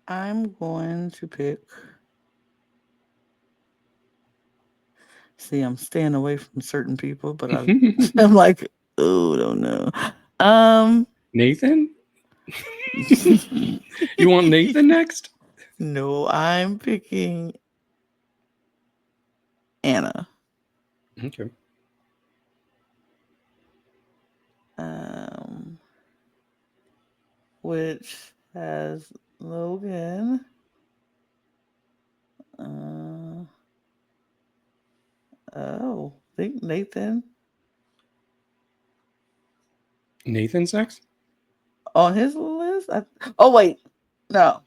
I'm going to pick. See, I'm staying away from certain people, but I'm like, oh, don't know. Nathan? You want Nathan next? No, I'm picking Anna. Okay. Which has Logan. I think Nathan. Nathan's next? On his list? Oh, wait. No.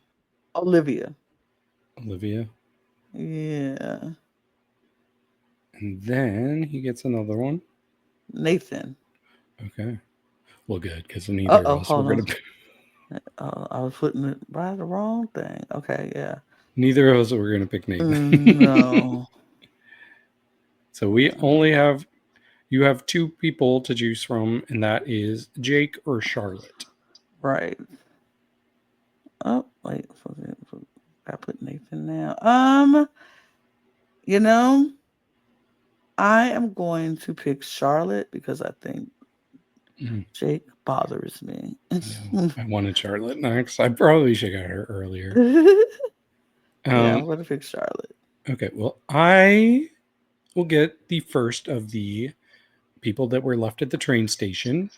Olivia. Olivia. Yeah. And then he gets another one. Nathan. Okay. Well, good, because neither of us were Hold going on. to. I was putting it by the wrong thing. Okay, yeah. Neither of us were going to pick Nathan. No. So we only have. You have 2 people to choose from, and that is Jake or Charlotte. Right. Oh, wait. I put Nathan now. You know, I am going to pick Charlotte because I think Mm, Jake bothers me. no, I wanted Charlotte next. I probably should have got her earlier. Yeah, I'm Um, going to pick Charlotte. okay, well, I will get the first of the people that were left at the train station.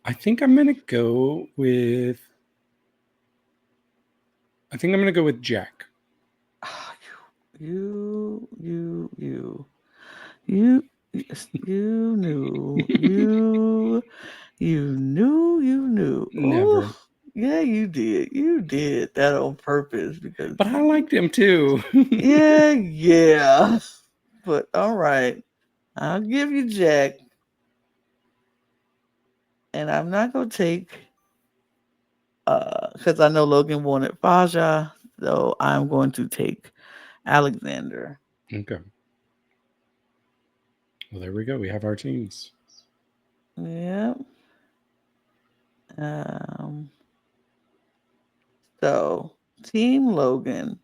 I think I'm gonna go with. I think I'm gonna go with Jack. Ah, you, you, yes, you knew. Oh, Never, yeah, you did. You did that on purpose because, but I liked him too. yeah, yeah. But all right, I'll give you Jack, and I'm not gonna take because I know Logan wanted Faja, so I'm going to take Alexander. Okay, well there we go. We have our teams. Yep. Um. So Team Logan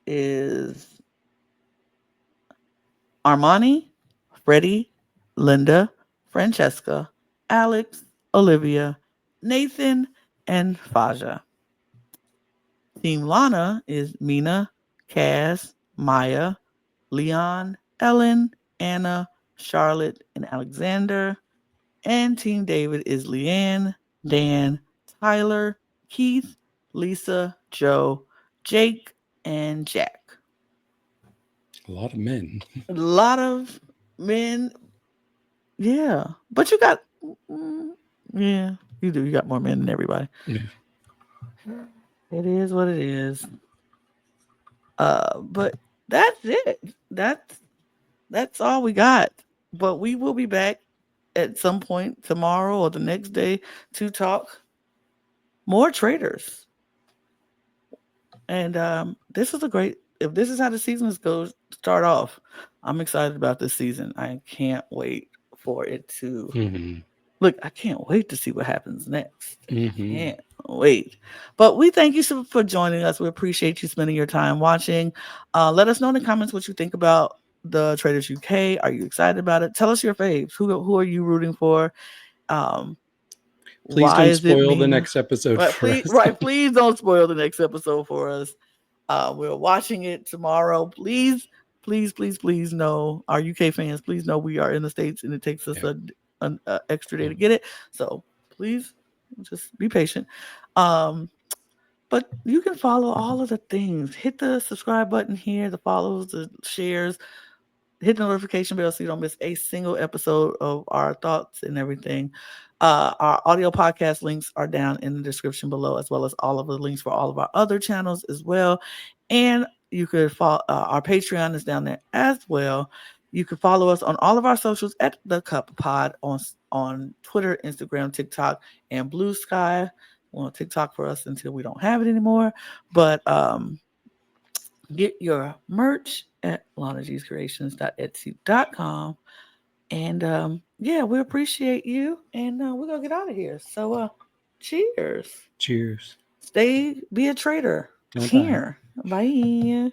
is Armani, Freddie, Linda, Francesca, Alex, Olivia, Nathan, and Faja. Team Lana is Mina, Cass, Maya, Leon, Ellen, Anna, Charlotte, and Alexander. And Team David is Leanne, Dan, Tyler, Keith, Lisa, Joe, Jake, and Jack. A lot of men. A lot of men. Yeah. But you got, mm, yeah, you do. You got more men than everybody. Yeah. It is what it is. But that's it. That's all we got. But we will be back at some point tomorrow or the next day to talk more traders. And this is a great. If this is how the season is going to start off, I'm excited about this season. I can't wait for it to Mm-hmm. look. I can't wait to see what happens next. Mm-hmm. Can't wait. But we thank you for joining us. We appreciate you spending your time watching. Let us know in the comments what you think about the Traitors UK. Are you excited about it? Tell us your faves. Who are you rooting for? Um, Please why don't is it spoil the Mina? next episode Right, for please, us. right, please don't spoil the next episode for us. We're watching it tomorrow. Please, please, please, please know our UK fans. Please know we are in the States and it takes us Yeah. an extra day to get it. So please, just be patient. Um, but you can follow all of the things. Hit the subscribe button here, the follows, the shares, hit the notification bell so you don't miss a single episode of our thoughts and everything. Our audio podcast links are down in the description below, as well as all of the links for all of our other channels as well. And you could follow our Patreon is down there as well. You can follow us on all of our socials at the Cup Pod on Twitter, Instagram, TikTok, and Blue Sky. Well, TikTok for us until we don't have it anymore. But get your merch at lanagcreations.etsy.com. And yeah, we appreciate you. And we're going to get out of here. So cheers. Cheers. Be a traitor. Bye bye. Here. Bye.